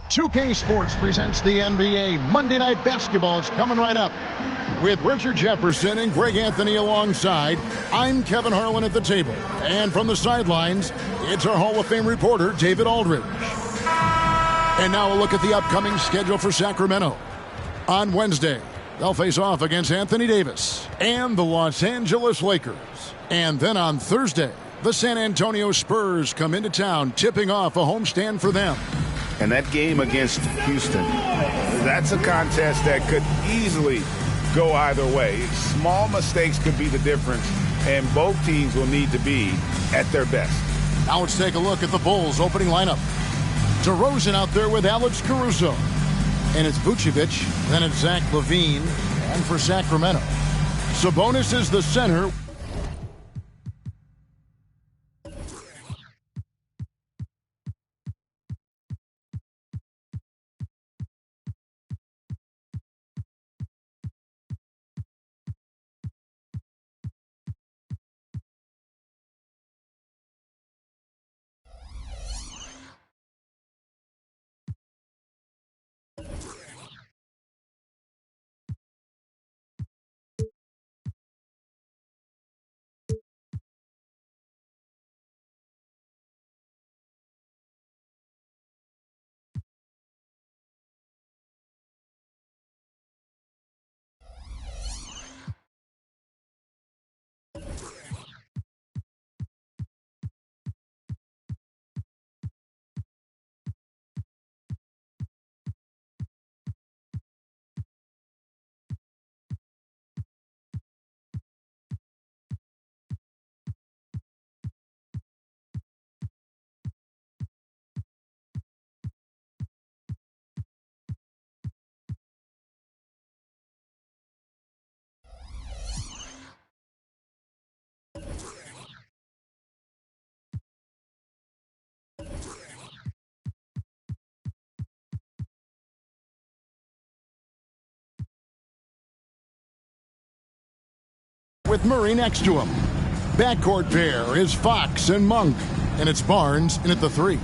2K Sports presents the NBA. Monday Night Basketball is coming right up. With Richard Jefferson and Greg Anthony alongside, I'm Kevin Harlan at the table. And from the sidelines, it's our Hall of Fame reporter, David Aldridge. And now a look at the upcoming schedule for Sacramento. On Wednesday, they'll face off against Anthony Davis and the Los Angeles Lakers. And then on Thursday, the San Antonio Spurs come into town, tipping off a homestand for them. And that game against Houston, that's a contest that could easily go either way. Small mistakes could be the difference, and both teams will need to be at their best. Now let's take a look at the Bulls' opening lineup. DeRozan out there with Alex Caruso. And it's Vucevic, then it's Zach LaVine, and for Sacramento, Sabonis is the center. With Murray next to him. Backcourt pair is Fox and Monk, and it's Barnes in at the 3.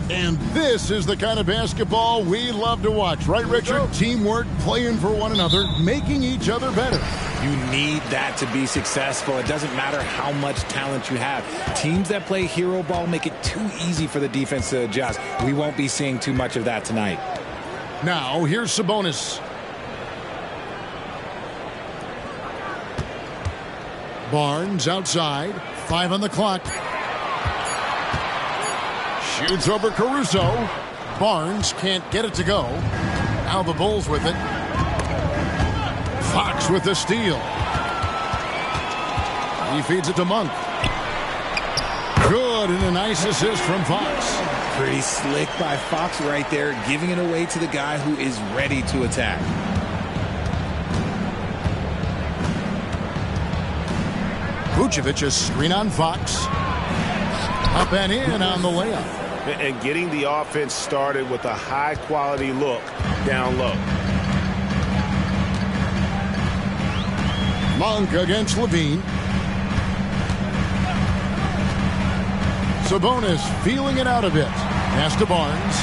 And this is the kind of basketball we love to watch, right, Richard? Teamwork, playing for one another, making each other better. You need that to be successful. It doesn't matter how much talent you have. Teams that play hero ball make it too easy for the defense to adjust. We won't be seeing too much of that tonight. Now, here's Sabonis. Barnes outside, 5 on the clock. Shoots over Caruso. Barnes can't get it to go. Now the Bulls with it. Fox with the steal. He feeds it to Monk. Good, and a nice assist from Fox. Pretty slick by Fox right there, giving it away to the guy who is ready to attack. Vucevic a screen on Fox. Up and in on the layup. And getting the offense started with a high-quality look down low. Monk against LaVine. Sabonis feeling it out a bit. Pass to Barnes.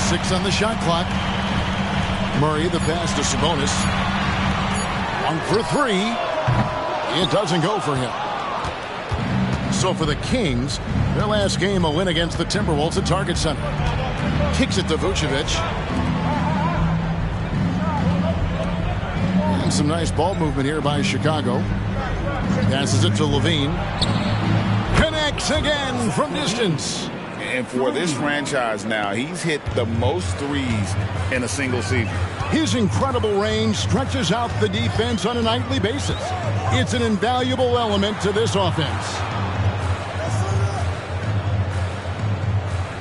6 on the shot clock. Murray the pass to Sabonis. 1 for 3. It doesn't go for him. So for the Kings, their last game a win against the Timberwolves at Target Center. Kicks it to Vucevic. And some nice ball movement here by Chicago. Passes it to LaVine. Connects again from distance. And for this franchise now, he's hit the most threes in a single season. His incredible range stretches out the defense on a nightly basis. It's an invaluable element to this offense.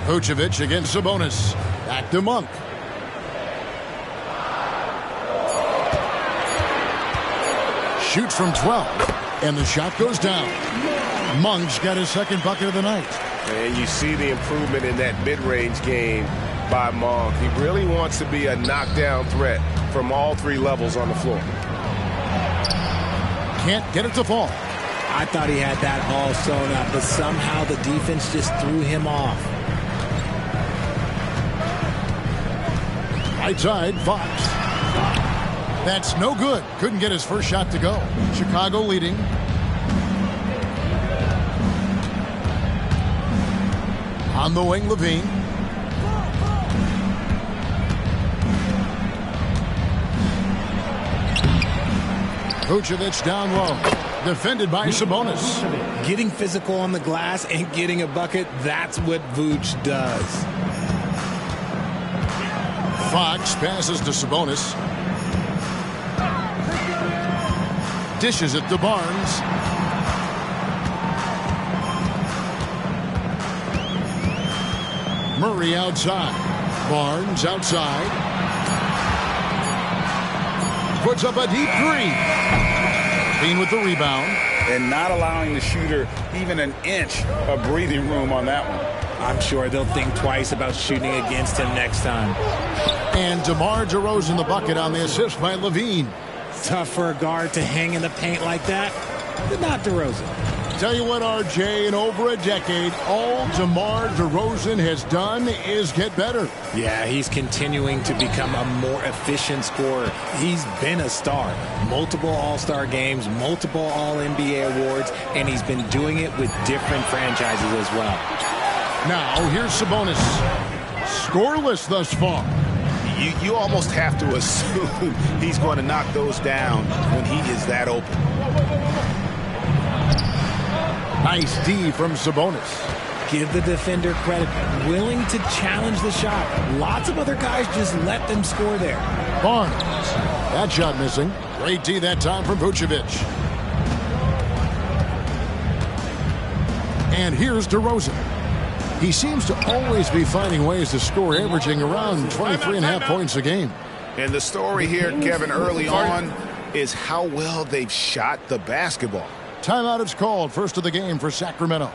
Vucevic against Sabonis. Back to Monk. Shoots from 12. And the shot goes down. Monk's got his second bucket of the night. And you see the improvement in that mid-range game by Monk. He really wants to be a knockdown threat from all 3 levels on the floor. Can't get it to fall. I thought he had that all sewn up, but somehow the defense just threw him off. Right side, Fox. That's no good. Couldn't get his first shot to go. Chicago leading. On the wing, Levine. Vucevic down low. Defended by Sabonis. Getting physical on the glass and getting a bucket, that's what Vooch does. Fox passes to Sabonis. Dishes it to Barnes. Murray outside. Barnes outside. Puts up a deep three. Bean with the rebound. And not allowing the shooter even an inch of breathing room on that one. I'm sure they'll think twice about shooting against him next time. And DeMar DeRozan the bucket on the assist by Levine. Tough for a guard to hang in the paint like that, but not DeRozan. Tell you what, RJ, in over a decade, all DeMar DeRozan has done is get better. Yeah, he's continuing to become a more efficient scorer. He's been a star. Multiple All-Star games, multiple All-NBA awards, and he's been doing it with different franchises as well. Now, here's Sabonis. Scoreless thus far. You almost have to assume he's going to knock those down when he is that open. Nice D from Sabonis. Give the defender credit. Willing to challenge the shot. Lots of other guys just let them score there. Barnes. That shot missing. Great D that time from Vucevic. And here's DeRozan. He seems to always be finding ways to score, averaging around 23.5 points a game. And the story here, Kevin, early on is how well they've shot the basketball. Timeout is called. First of the game for Sacramento.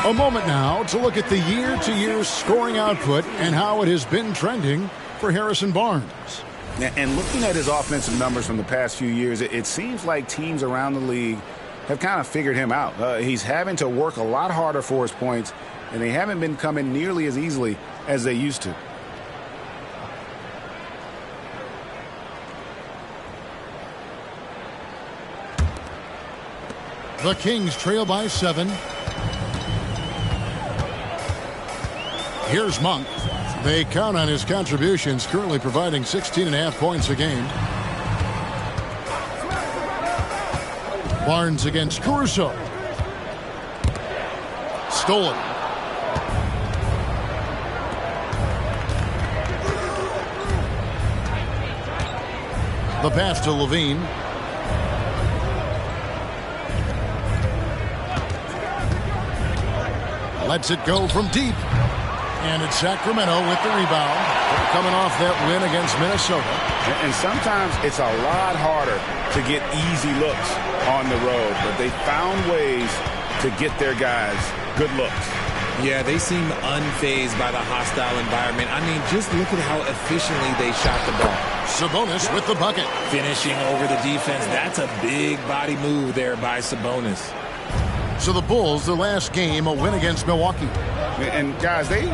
A moment now to look at the year-to-year scoring output and how it has been trending for Harrison Barnes. And looking at his offensive numbers from the past few years, it seems like teams around the league have kind of figured him out. He's having to work a lot harder for his points, and they haven't been coming nearly as easily as they used to. The Kings trail by 7. Here's Monk. They count on his contributions, currently providing 16.5 points a game. Barnes against Caruso. Stolen. The pass to Levine. Lets it go from deep. And it's Sacramento with the rebound. They're coming off that win against Minnesota. And sometimes it's a lot harder to get easy looks on the road, but they found ways to get their guys good looks. Yeah, they seem unfazed by the hostile environment. I mean, just look at how efficiently they shot the ball. Sabonis with the bucket. Finishing over the defense. That's a big body move there by Sabonis. So the Bulls, their last game, a win against Milwaukee. And guys, they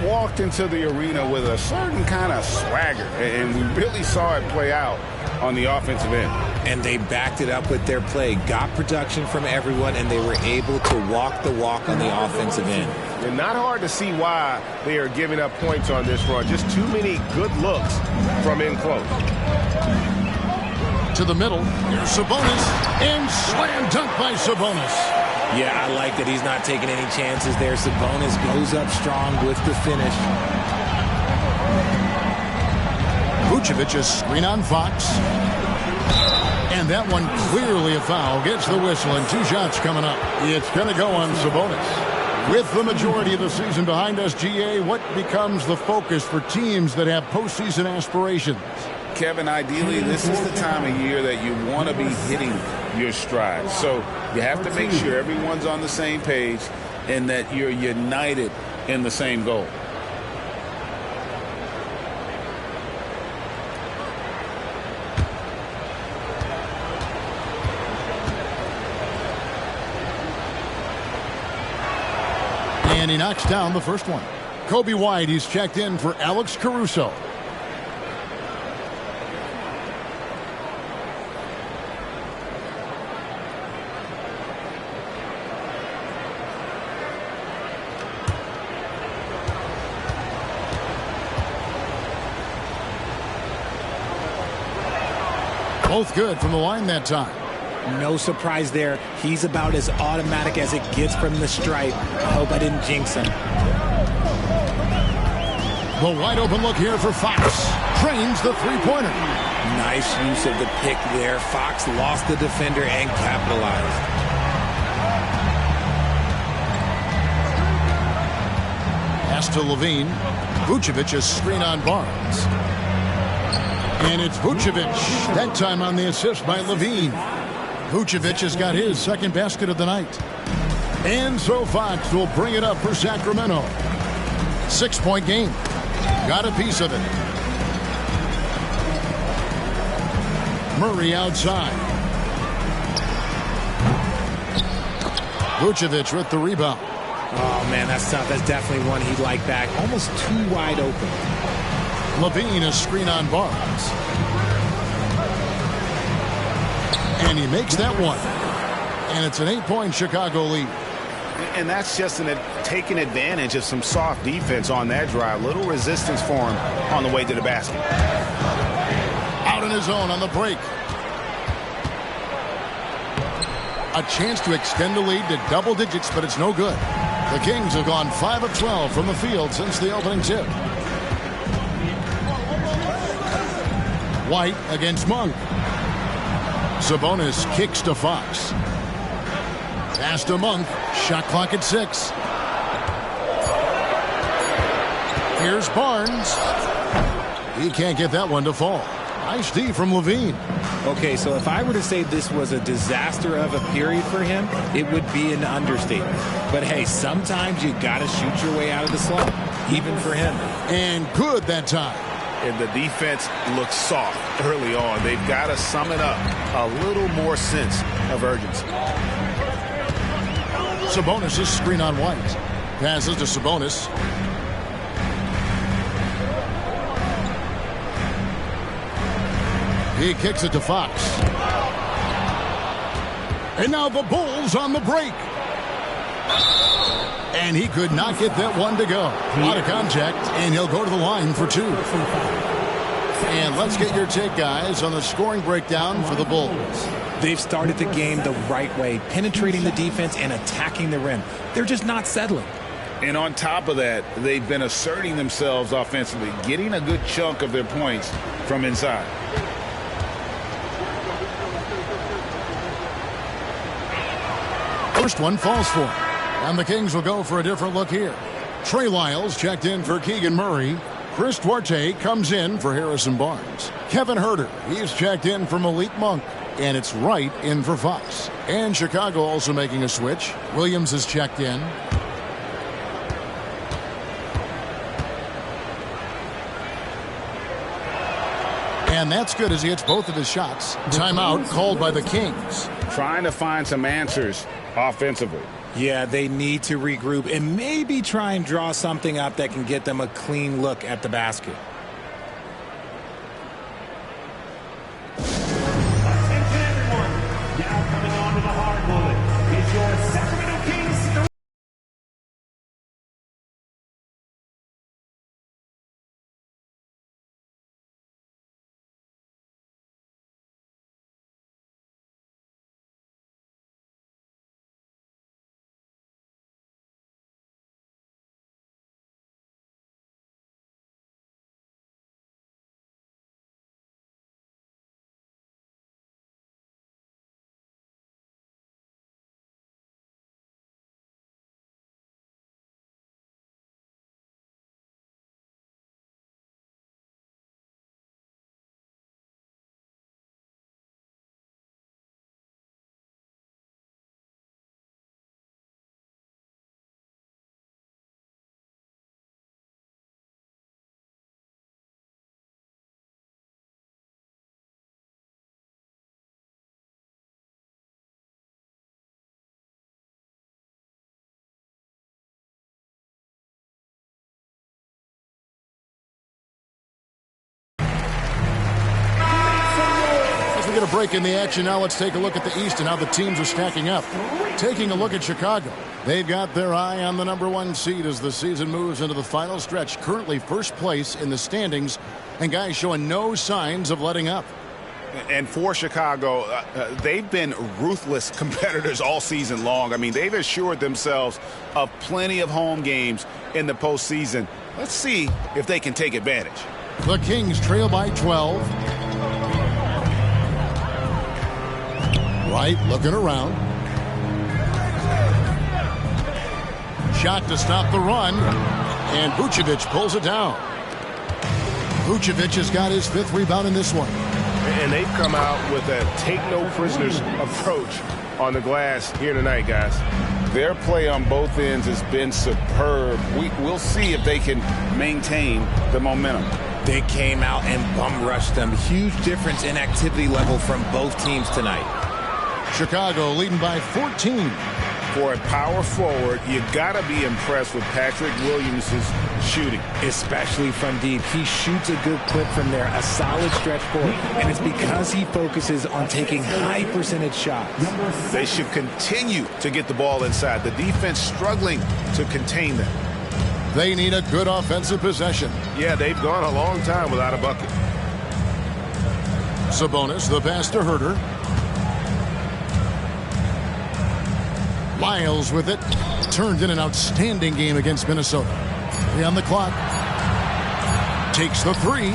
walked into the arena with a certain kind of swagger, and we really saw it play out on the offensive end. And they backed it up with their play, got production from everyone, and they were able to walk the walk on the offensive end. And not hard to see why they are giving up points on this run. Just too many good looks from in close. To the middle, here's Sabonis, and slam dunk by Sabonis. Yeah, I like that he's not taking any chances there. Sabonis goes up strong with the finish. Vucevic's screen on Fox. And that one clearly a foul. Gets the whistle, and 2 shots coming up. It's going to go on Sabonis. With the majority of the season behind us, GA, what becomes the focus for teams that have postseason aspirations? Kevin, ideally, this is the time of year that you want to be hitting your stride. So you have to make sure everyone's on the same page and that you're united in the same goal. And he knocks down the first one. Kobe White, he's checked in for Alex Caruso. Both good from the line that time. No surprise there. He's about as automatic as it gets from the stripe. I hope I didn't jinx him. The wide open look here for Fox. Trains the three-pointer. Nice use of the pick there. Fox lost the defender and capitalized. Pass to Levine. Vucevic's screen on Barnes. And it's Vucevic. That time on the assist by Levine. Vucevic has got his second basket of the night. And so Fox will bring it up for Sacramento. 6-point game. Got a piece of it. Murray outside. Vucevic with the rebound. Oh, man, that's tough. That's definitely one he'd like back. Almost too wide open. Levine, a screen on Barnes. And he makes that one. And it's an 8-point Chicago lead. And that's just taking advantage of some soft defense on that drive. Little resistance for him on the way to the basket. Out on his own on the break. A chance to extend the lead to double digits, but it's no good. The Kings have gone 5 of 12 from the field since the opening tip. White against Monk. Sabonis kicks to Fox. Pass to Monk. Shot clock at 6. Here's Barnes. He can't get that one to fall. Nice D from Levine. Okay, so if I were to say this was a disaster of a period for him, it would be an understatement. But hey, sometimes you got to shoot your way out of the slump, even for him. And good that time. And the defense looks soft early on. They've got to sum it up. A little more sense of urgency. Sabonis' screen on White. Passes to Sabonis. He kicks it to Fox. And now the Bulls on the break. And he could not get that one to go. Out of contact, and he'll go to the line for 2. And let's get your take, guys, on the scoring breakdown for the Bulls. They've started the game the right way, penetrating the defense and attacking the rim. They're just not settling. And on top of that, they've been asserting themselves offensively, getting a good chunk of their points from inside. First one falls for him. And the Kings will go for a different look here. Trey Lyles checked in for Keegan Murray. Chris Duarte comes in for Harrison Barnes. Kevin Huerter, he's checked in for Malik Monk. And it's Wright in for Fox. And Chicago also making a switch. Williams is checked in. And that's good as he hits both of his shots. Timeout called by the Kings. Trying to find some answers offensively. Yeah, they need to regroup and maybe try and draw something up that can get them a clean look at the basket. Attention everyone. Now coming on to the hard bullet is your Sacramento Kings. We get a break in the action now. Let's take a look at the East and how the teams are stacking up. Taking a look at Chicago. They've got their eye on the #1 seed as the season moves into the final stretch. Currently first place in the standings, and guys showing no signs of letting up. And for Chicago, they've been ruthless competitors all season long. I mean, they've assured themselves of plenty of home games in the postseason. Let's see if they can take advantage. The Kings trail by 12. Wright looking around. Shot to stop the run, and Vucevic pulls it down. Vucevic has got his 5th rebound in this one. And they've come out with a take-no-prisoners approach on the glass here tonight, guys. Their play on both ends has been superb. We'll see if they can maintain the momentum. They came out and bum rushed them. Huge difference in activity level from both teams tonight. Chicago leading by 14. For a power forward, you got to be impressed with Patrick Williams' shooting. Especially from deep. He shoots a good clip from there, a solid stretch forward, and it's because he focuses on taking high percentage shots. They should continue to get the ball inside. The defense struggling to contain them. They need a good offensive possession. Yeah, they've gone a long time without a bucket. Sabonis, the pass to Herter. Miles with it. Turned in an outstanding game against Minnesota. 3 on the clock. Takes the 3.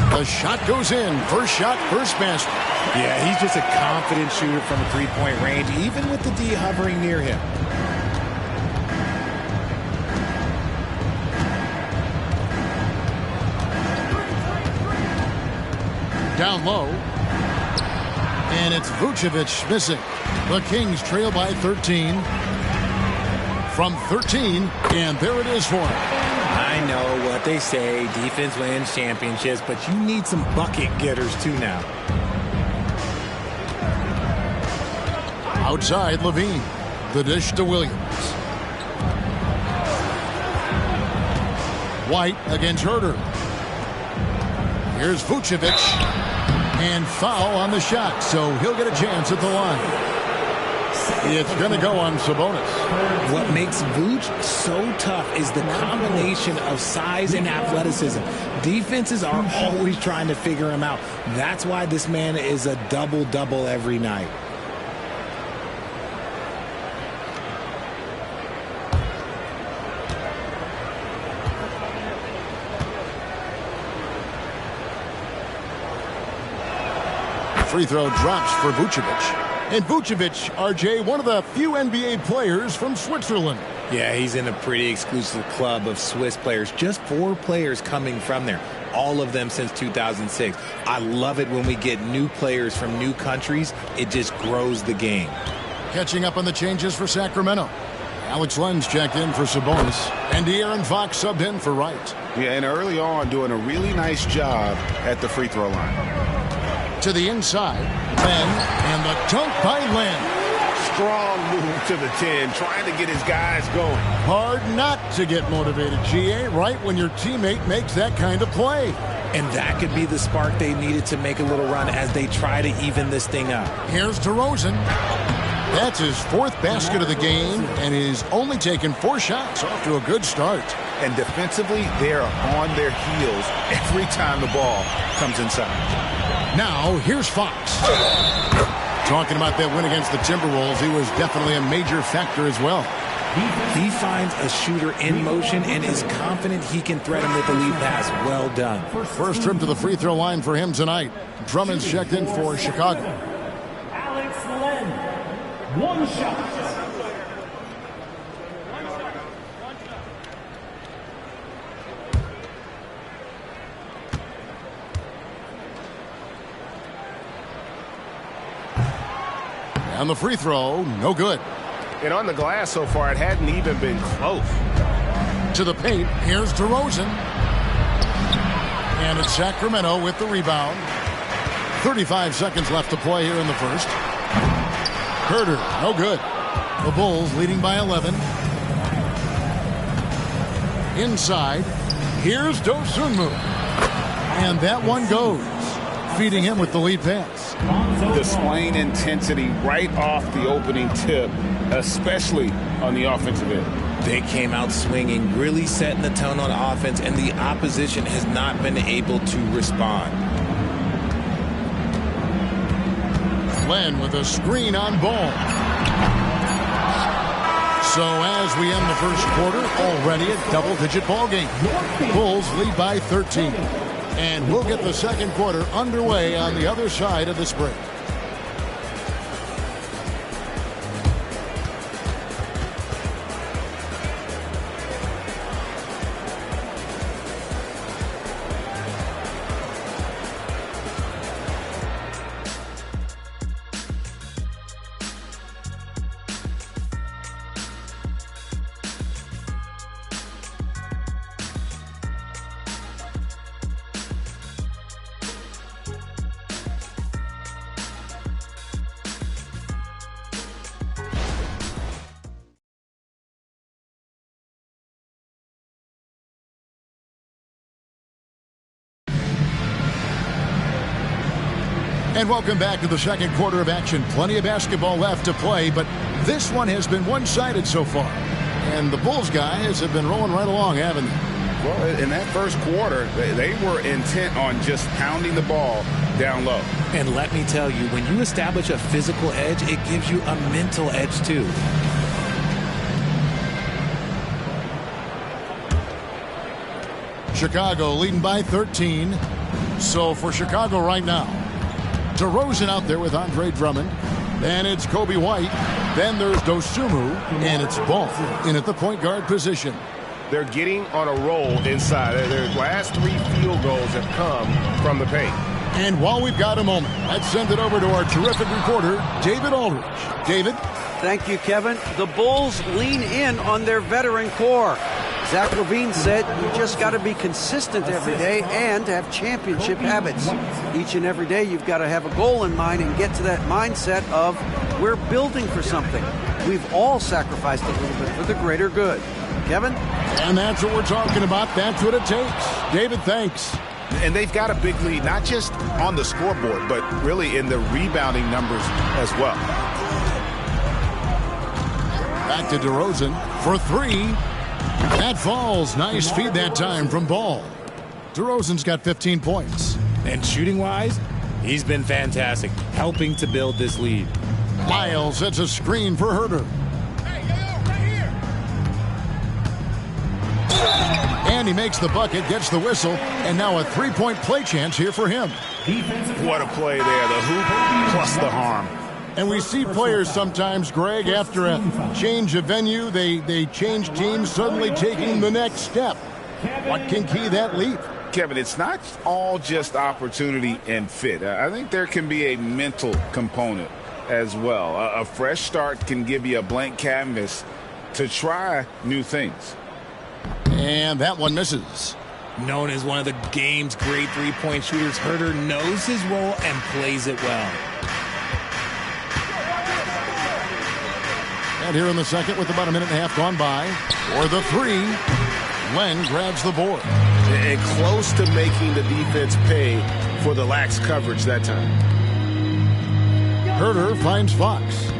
The shot goes in. First shot, first basket. Yeah, he's just a confident shooter from a three-point range, even with the D hovering near him. Down low. And it's Vucevic missing. The Kings trail by 13. From 13, and there it is for him. I know what they say, defense wins championships, but you need some bucket getters too now. Outside, Levine. The dish to Williams. White against Herter. Here's Vucevic. And foul on the shot, so he'll get a chance at the line. It's going to go on Sabonis. What makes Vooch so tough is the combination of size and athleticism. Defenses are always trying to figure him out. That's why this man is a double-double every night. Free throw drops for Vucevic. And Vucevic, RJ, one of the few NBA players from Switzerland. Yeah, he's in a pretty exclusive club of Swiss players. Just 4 players coming from there. All of them since 2006. I love it when we get new players from new countries. It just grows the game. Catching up on the changes for Sacramento. Alex Lenz checked in for Sabonis. And De'Aaron Fox subbed in for Wright. Yeah, and early on doing a really nice job at the free throw line. To the inside, Len, and the dunk by Len. strong move to the 10, trying to get his guys going. Hard not to get motivated, GA, right when your teammate makes that kind of play. And that could be the spark they needed to make a little run as they try to even this thing up. Here's DeRozan. That's his 4th basket of the game, and he's only taken 4 shots. Off to a good start. And defensively, they're on their heels every time the ball comes inside. Now, here's Fox. Talking about that win against the Timberwolves, he was definitely a major factor as well. He finds a shooter in motion and is confident he can threat him with a lead pass. Well done. First trip to the free throw line for him tonight. Drummond's checked in for Chicago. Alex Len, 1 shot. And the free throw, no good. And on the glass so far, it hadn't even been close. To the paint, here's DeRozan. And it's Sacramento with the rebound. 35 seconds left to play here in the first. Herter, no good. The Bulls leading by 11. Inside, here's Dosunmu. And that one goes, feeding him with the lead pass. Displaying intensity right off the opening tip, especially on the offensive end. They came out swinging, really setting the tone on offense, and the opposition has not been able to respond. Len with a screen on Ball. So as we end the first quarter, already a double-digit ball game. Bulls lead by 13. And we'll get the second quarter underway on the other side of this break. And welcome back to the second quarter of action. Plenty of basketball left to play, but this one has been one-sided so far. And the Bulls guys have been rolling right along, haven't they? Well, in that first quarter, they were intent on just pounding the ball down low. And let me tell you, when you establish a physical edge, it gives you a mental edge too. Chicago leading by 13. So for Chicago right now, DeRozan out there with Andre Drummond. Then it's Kobe White. Then there's Dosunmu. And it's Ball in at the point guard position. They're getting on a roll inside. Their last 3 field goals have come from the paint. And while we've got a moment, let's send it over to our terrific reporter, David Aldridge. David? Thank you, Kevin. The Bulls lean in on their veteran core. Zach LaVine said you just got to be consistent every day and have championship habits. Each and every day you've got to have a goal in mind and get to that mindset of we're building for something. We've all sacrificed a little bit for the greater good. Kevin? And that's what we're talking about. That's what it takes. David, thanks. And they've got a big lead, not just on the scoreboard, but really in the rebounding numbers as well. Back to DeRozan for 3. That falls. Nice feed that time from Ball. DeRozan's got 15 points. And shooting-wise, he's been fantastic, helping to build this lead. Lyles sets a screen for Herter. And he makes the bucket, gets the whistle, and now a three-point play chance here for him. What a play there, the hoop plus the harm. And we see players sometimes, Greg, after a change of venue, they change teams, suddenly taking the next step. What can key that leap? Kevin, it's not all just opportunity and fit. I think there can be a mental component as well. A fresh start can give you a blank canvas to try new things. And that one misses. Known as one of the game's great three-point shooters, Herter knows his role and plays it well. And here in the second with about a minute and a half gone by. For the three, Len grabs the board. And close to making the defense pay for the lax coverage that time. Herter finds Fox.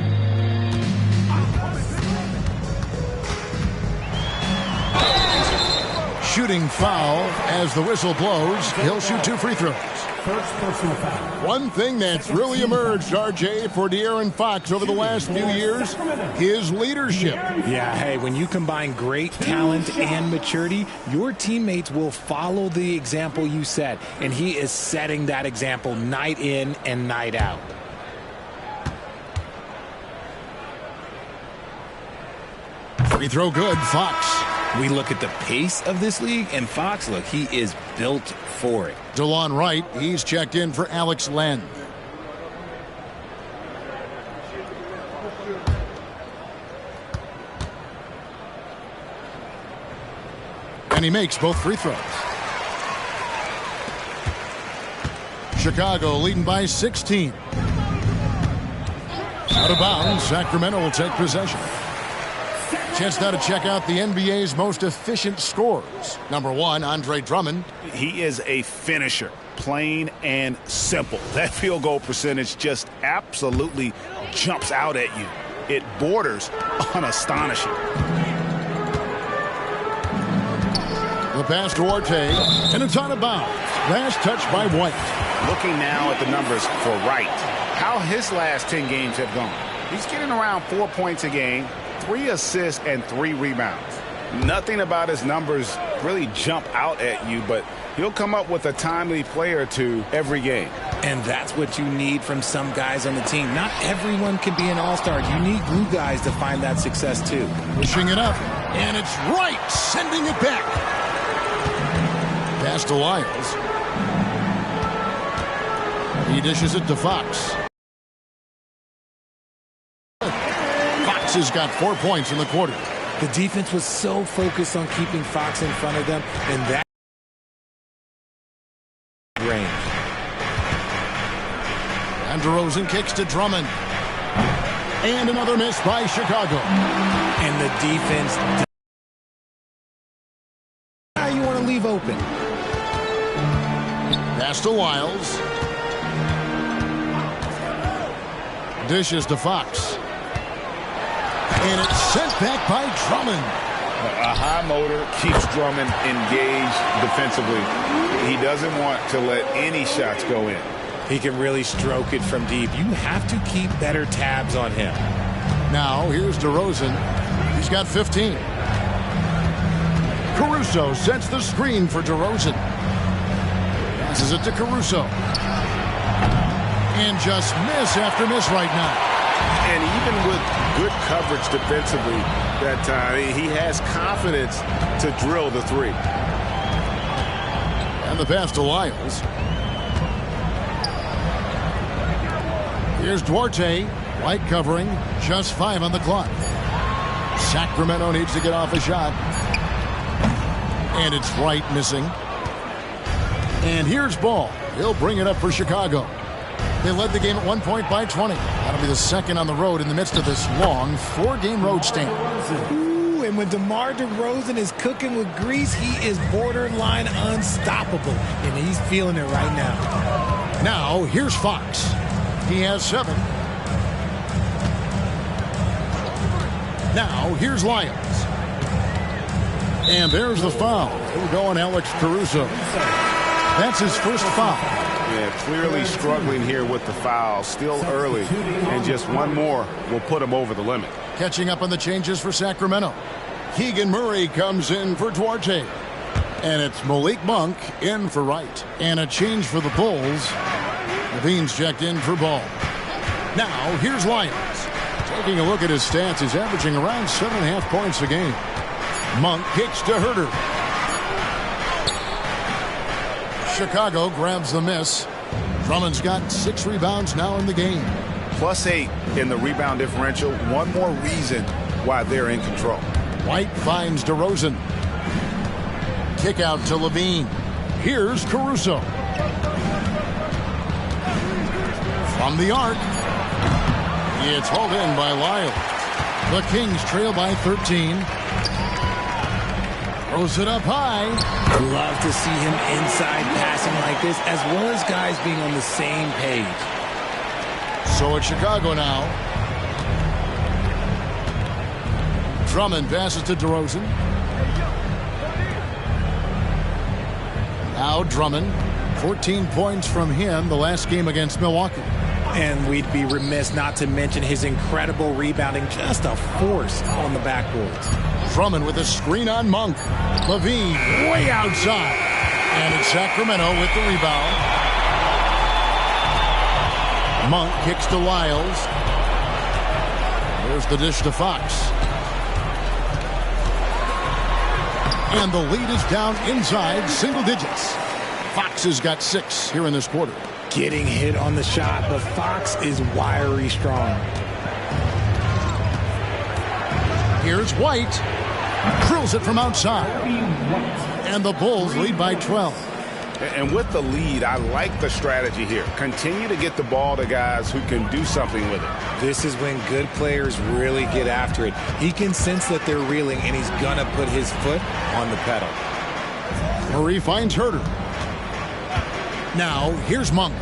Shooting foul as the whistle blows. He'll shoot 2 free throws. First personal foul. One thing that's really emerged, RJ, for De'Aaron Fox over the last few years, his leadership. Yeah, hey, when you combine great talent and maturity, your teammates will follow the example you set, and he is setting that example night in and night out. Free throw good, Fox. We look at the pace of this league, and Fox, look, he is built for it. DeLon Wright, he's checked in for Alex Len. And he makes both free throws. Chicago leading by 16. Out of bounds, Sacramento will take possession. Chance now to check out the NBA's most efficient scorers. Number 1, Andre Drummond. He is a finisher, plain and simple. That field goal percentage just absolutely jumps out at you. It borders on astonishing. The pass to Orte, and it's out of bounds. Last touch by White. Looking now at the numbers for Wright, how his last 10 games have gone. He's getting around 4 points a game, 3 assists, and 3 rebounds. Nothing about his numbers really jump out at you, but he'll come up with a timely play or two every game. And that's what you need from some guys on the team. Not everyone can be an all-star. You need glue guys to find that success too. Pushing it up, and it's Wright sending it back. Pass to Lyles. He dishes it to Fox. Fox has got 4 points in the quarter. The defense was so focused on keeping Fox in front of them, and that range. And DeRozan kicks to Drummond. And another miss by Chicago. And the defense, you want to leave open. Pass to Lyles. Dishes to Fox. And it's sent back by Drummond. A high motor keeps Drummond engaged defensively. He doesn't want to let any shots go in. He can really stroke it from deep. You have to keep better tabs on him. Now, here's DeRozan. He's got 15. Caruso sets the screen for DeRozan. Passes it to Caruso. And just miss after miss right now. And even with good coverage defensively that time, he has confidence to drill the three. And the pass to Lyles. Here's Duarte. White covering. Just 5 on the clock. Sacramento needs to get off a shot. And it's Wright missing. And here's Ball. He'll bring it up for Chicago. They led the game at 1 point by 20. That'll be the second on the road in the midst of this long 4-game road stand. Ooh, and when DeMar DeRozan is cooking with grease, he is borderline unstoppable. And he's feeling it right now. Now, here's Fox. He has 7. Now, here's Lyles. And there's the foul. We're going Alex Caruso. That's his first foul. Yeah, clearly struggling here with the foul. Still early. And just one more will put him over the limit. Catching up on the changes for Sacramento. Keegan Murray comes in for Duarte. And it's Malik Monk in for Wright. And a change for the Bulls. Levine's checked in for Ball. Now, here's Lyles. Taking a look at his stats, he's averaging around 7.5 points a game. Monk kicks to Herter. Chicago grabs the miss. Drummond's got 6 rebounds now in the game. +8 in the rebound differential. One more reason why they're in control. White finds DeRozan. Kick out to Levine. Here's Caruso. From the arc. It's hauled in by Lyles. The Kings trail by 13. Throws it up high. Love to see him inside passing like this, as well as guys being on the same page. So it's Chicago now. Drummond passes to DeRozan. Now Drummond, 14 points from him the last game against Milwaukee. And we'd be remiss not to mention his incredible rebounding, just a force on the backboards. Drummond with a screen on Monk. Levine way outside. And it's Sacramento with the rebound. Monk kicks to Lyles. There's the dish to Fox. And the lead is down inside single digits. Fox has got 6 here in this quarter. Getting hit on the shot, but Fox is wiry strong. Here's White. Drills it from outside. And the Bulls lead by 12. And with the lead, I like the strategy here. Continue to get the ball to guys who can do something with it. This is when good players really get after it. He can sense that they're reeling, and he's going to put his foot on the pedal. Murray finds Herter. Now, here's Monk.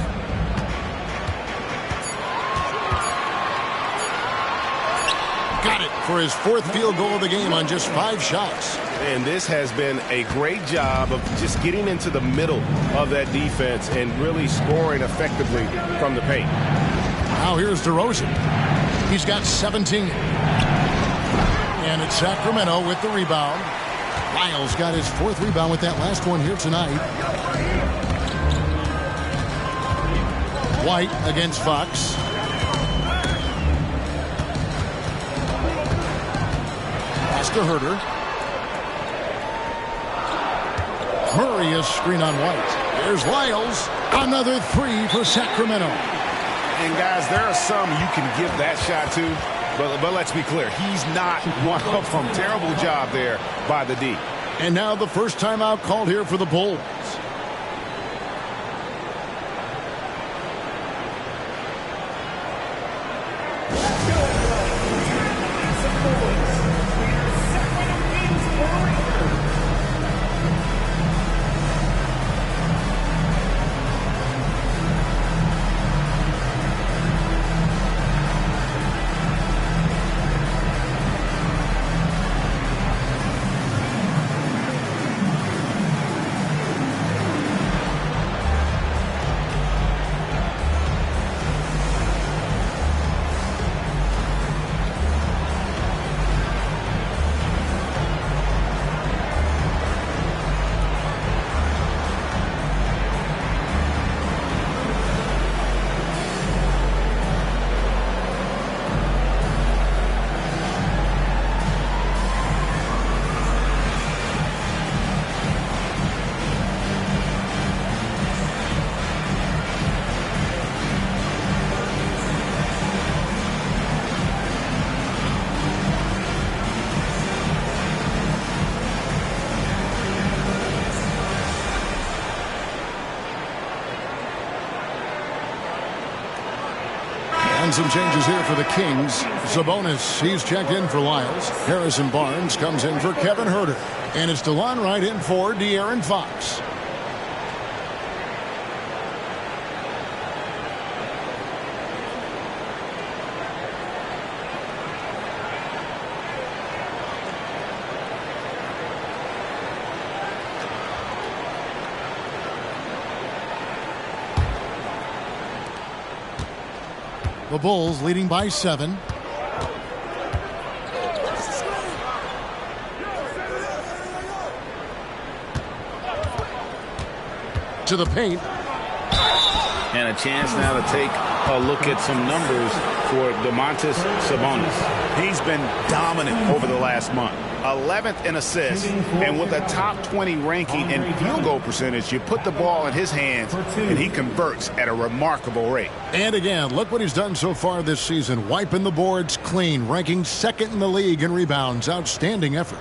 Got it for his 4th field goal of the game on just 5 shots. And this has been a great job of just getting into the middle of that defense and really scoring effectively from the paint. Now here's DeRozan. He's got 17. And it's Sacramento with the rebound. Lyles got his 4th rebound with that last one here tonight. White against Fox. Pass to Herter. Murray is screen on White. There's Lyles. Another 3 for Sacramento. And guys, there are some you can give that shot to, but let's be clear, he's not one of them. Terrible job there by the D. And now the first timeout called here for the Bulls. And some changes here for the Kings. Sabonis, he's checked in for Lyles. Harrison Barnes comes in for Kevin Herter. And it's DeLon Wright in for De'Aaron Fox. The Bulls leading by 7. To the paint. And a chance now to take a look at some numbers for Domantas Sabonis. He's been dominant over the last month. 11th in assists, and with a top 20 ranking in field goal percentage, you put the ball in his hands and he converts at a remarkable rate. And again, look what he's done so far this season, wiping the boards clean, ranking 2nd in the league in rebounds. Outstanding effort.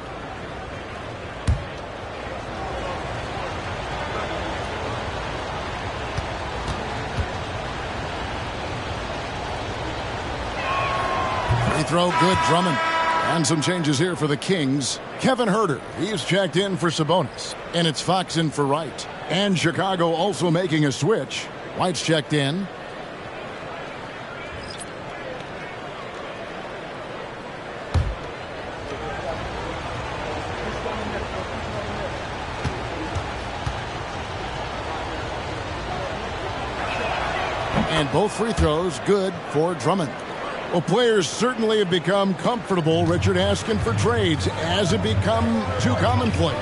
Free throw, good. Drummond. And some changes here for the Kings. Kevin Huerter, he's checked in for Sabonis. And it's Fox in for Wright. And Chicago also making a switch. White's checked in. And both free throws good for Drummond. Well, players certainly have become comfortable, Richard, asking for trades. Has it become too commonplace?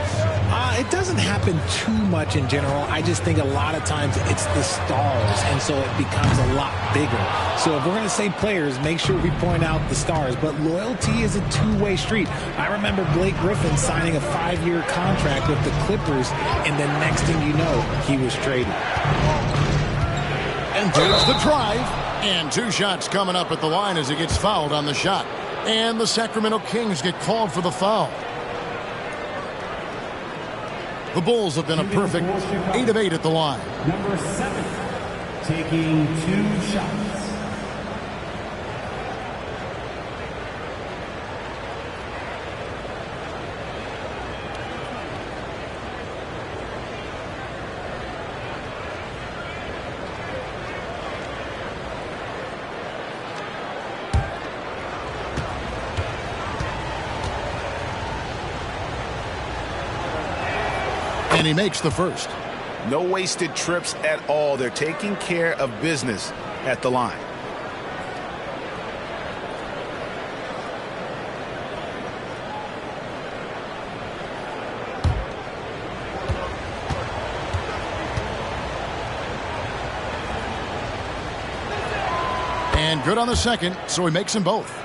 It doesn't happen too much in general. I just think a lot of times it's the stars, and so it becomes a lot bigger. So if we're going to say players, make sure we point out the stars. But loyalty is a two-way street. I remember Blake Griffin signing a 5-year contract with the Clippers, and the next thing you know, he was traded. And there's the drive. And 2 shots coming up at the line as he gets fouled on the shot. And the Sacramento Kings get called for the foul. The Bulls have been a perfect 8 of 8 at the line. Number 7, taking 2 shots. And he makes the first. No wasted trips at all. They're taking care of business at the line. And good on the second, so he makes them both.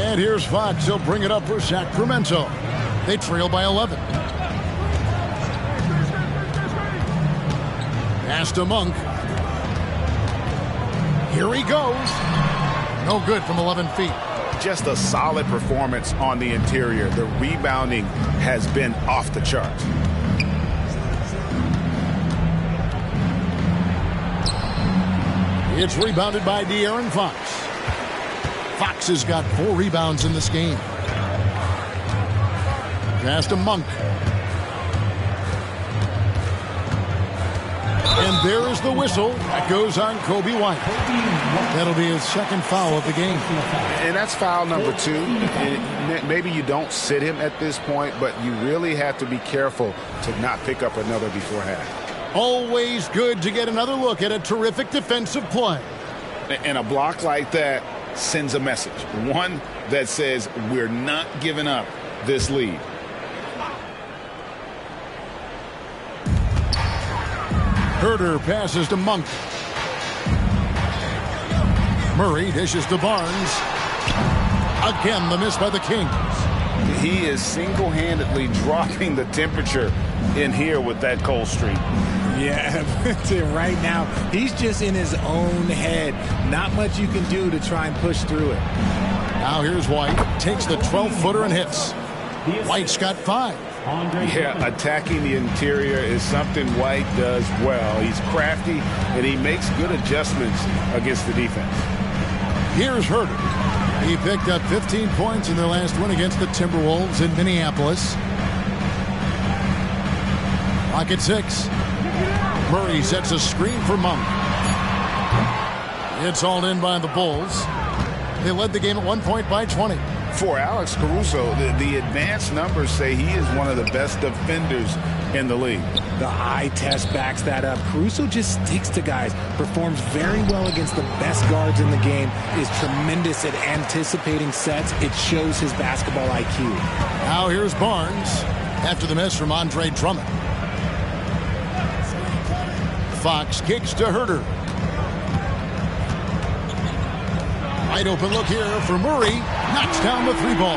And here's Fox. He'll bring it up for Sacramento. They trail by 11. Pass to Monk. Here he goes. No good from 11 feet. Just a solid performance on the interior. The rebounding has been off the charts. It's rebounded by De'Aaron Fox. Fox has got 4 rebounds in this game. Pass to Monk. And there is the whistle. That goes on Kobe White. That'll be his second foul of the game. And that's foul number 2. And maybe you don't sit him at this point, but you really have to be careful to not pick up another before half. Always good to get another look at a terrific defensive play. And a block like that sends a message. One that says we're not giving up this lead. Huerter passes to Monk. Murray dishes to Barnes. Again, the miss by the Kings. He is single-handedly dropping the temperature in here with that cold streak. Yeah, right now, he's just in his own head. Not much you can do to try and push through it. Now here's White. Takes the 12-footer and hits. White's got 5. Yeah, attacking the interior is something White does well. He's crafty, and he makes good adjustments against the defense. Here's Huerter. He picked up 15 points in their last win against the Timberwolves in Minneapolis. Clock at 6. Murray sets a screen for Monk. It's hauled in by the Bulls. They led the game at 1 point by 20. For Alex Caruso, the advanced numbers say he is one of the best defenders in the league. The eye test backs that up. Caruso just sticks to guys, performs very well against the best guards in the game, is tremendous at anticipating sets. It shows his basketball IQ. Now here's Barnes after the miss from Andre Drummond. Fox kicks to Huerter. Wide open look here for Murray. Knocks down the 3-ball.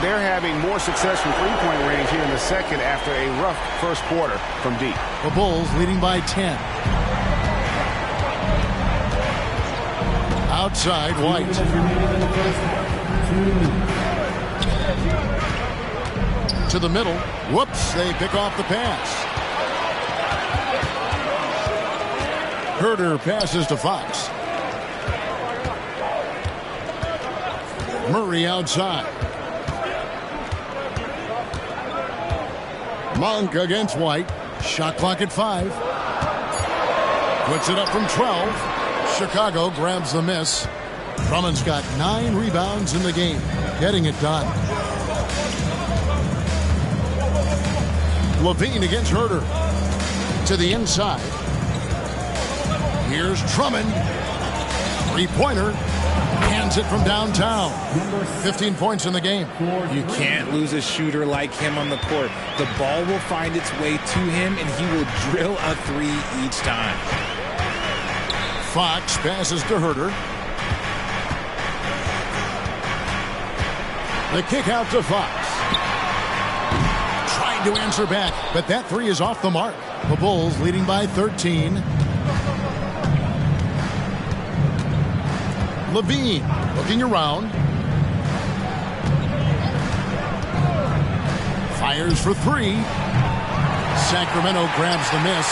They're having more success from three-point range here in the second after a rough first quarter from deep. The Bulls leading by 10. Outside, White. To the middle. Whoops, they pick off the pass. Huerter passes to Fox. Murray outside. Monk against White. Shot clock at 5. Puts it up from 12. Chicago grabs the miss. Drummond's got 9 rebounds in the game, getting it done. Levine against Herter. To the inside. Here's Drummond. Three-pointer. Hands it from downtown. 15 points in the game. You can't lose a shooter like him on the court. The ball will find its way to him, and he will drill a 3 each time. Fox passes to Herter. The kick out to Fox. Tried to answer back, but that 3 is off the mark. The Bulls leading by 13. Levine looking around. Fires for 3. Sacramento grabs the miss.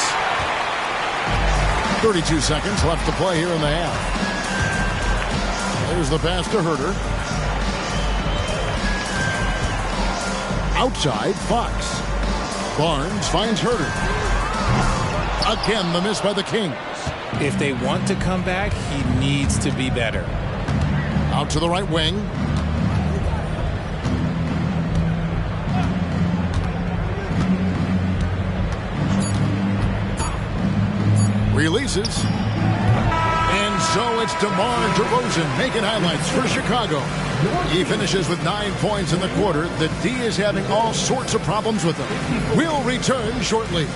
32 seconds left to play here in the half. There's the pass to Herter. Outside, Fox. Barnes finds Herter. Again, the miss by the Kings. If they want to come back, he needs to be better. Out to the right wing. Releases. And so it's DeMar DeRozan making highlights for Chicago. He finishes with 9 points in the quarter. The D is having all sorts of problems with him. We'll return shortly.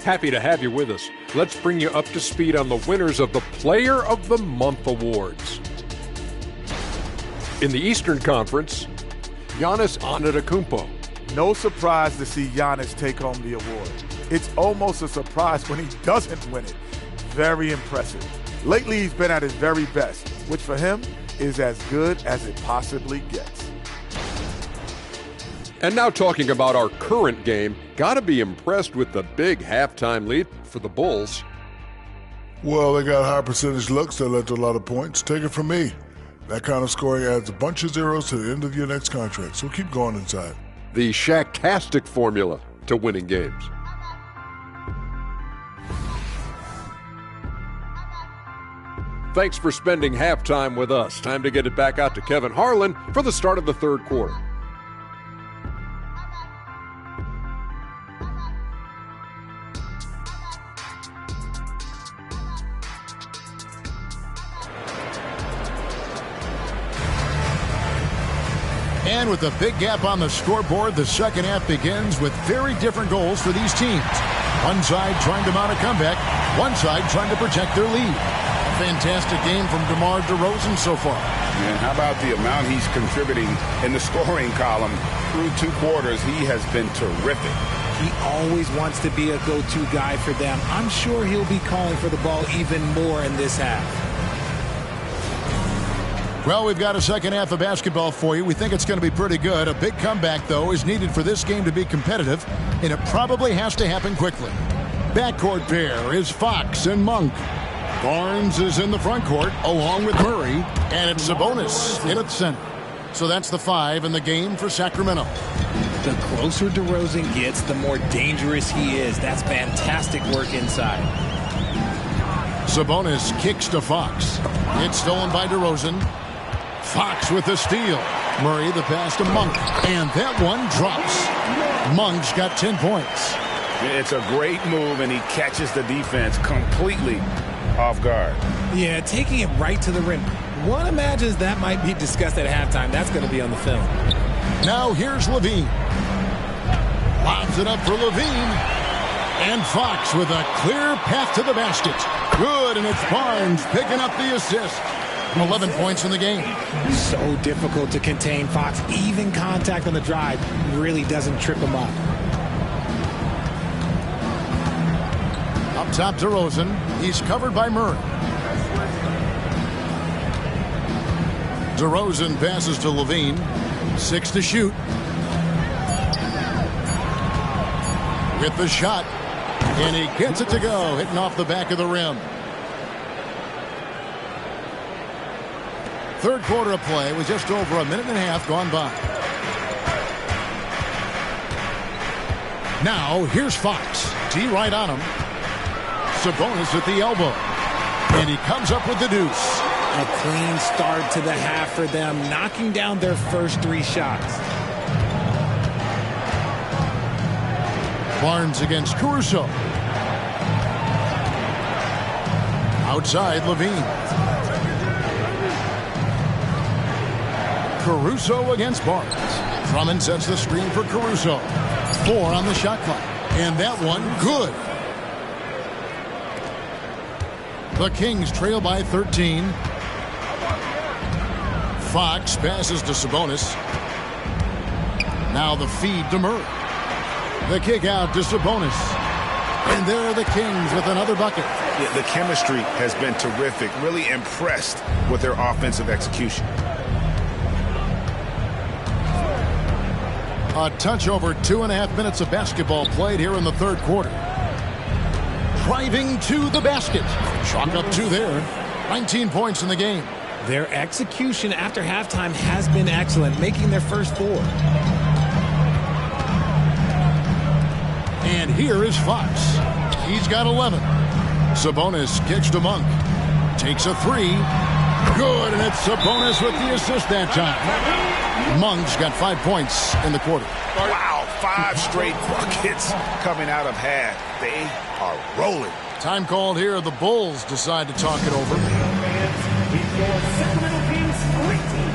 Happy to have you with us. Let's bring you up to speed on the winners of the Player of the Month awards. In the Eastern Conference, Giannis Antetokounmpo. No surprise to see Giannis take home the award. It's almost a surprise when he doesn't win it. Very impressive. Lately, he's been at his very best, which for him is as good as it possibly gets. And now talking about our current game, gotta be impressed with the big halftime lead for the Bulls. Well, they got high percentage looks that led to a lot of points. Take it from me. That kind of scoring adds a bunch of zeros to the end of your next contract, so keep going inside. The Shaq-tastic formula to winning games. Thanks for spending halftime with us. Time to get it back out to Kevin Harlan for the start of the third quarter. And with a big gap on the scoreboard, the second half begins with very different goals for these teams. One side trying to mount a comeback, one side trying to protect their lead. Fantastic game from DeMar DeRozan so far. And how about the amount he's contributing in the scoring column through 2 quarters? He has been terrific. He always wants to be a go-to guy for them. I'm sure he'll be calling for the ball even more in this half. Well, we've got a second half of basketball for you. We think it's going to be pretty good. A big comeback, though, is needed for this game to be competitive, and it probably has to happen quickly. Backcourt pair is Fox and Monk. Barnes is in the front court along with Murray, and it's Sabonis in at center. So that's the 5 in the game for Sacramento. The closer DeRozan gets, the more dangerous he is. That's fantastic work inside. Sabonis kicks to Fox. It's stolen by DeRozan. Fox with the steal. Murray the pass to Monk. And that one drops. Monk's got 10 points. It's a great move, and he catches the defense completely off guard. Yeah, taking it right to the rim. One imagines that might be discussed at halftime. That's going to be on the film. Now here's Levine. Lobs it up for Levine. And Fox with a clear path to the basket. Good, and it's Barnes picking up the assist. 11 points in the game. So difficult to contain Fox. Even contact on the drive really doesn't trip him up. Up top, DeRozan. He's covered by Murray. DeRozan passes to Levine. 6 to shoot. With the shot. And he gets it to go, hitting off the back of the rim. Third quarter of play with just over a minute and a half gone by. Now, here's Fox. D right on him. Sabonis at the elbow. And he comes up with the deuce. A clean start to the half for them, knocking down their first 3 shots. Barnes against Caruso. Outside, Levine. Caruso against Barnes. Drummond sets the screen for Caruso. 4 on the shot clock. And that one, good. The Kings trail by 13. Fox passes to Sabonis. Now the feed to Murray. The kick out to Sabonis. And there are the Kings with another bucket. Yeah, the chemistry has been terrific. Really impressed with their offensive execution. A touch over 2.5 minutes of basketball played here in the third quarter. Driving to the basket. Chalk up 2 there. 19 points in the game. Their execution after halftime has been excellent, making their first 4. And here is Fox. He's got 11. Sabonis kicks to Monk. Takes a 3. Good, and it's Sabonis with the assist that time. Monk's got 5 points in the quarter. Wow, 5 straight buckets coming out of half. They are rolling. Time called here. The Bulls decide to talk it over. Your Sacramento Kings great team.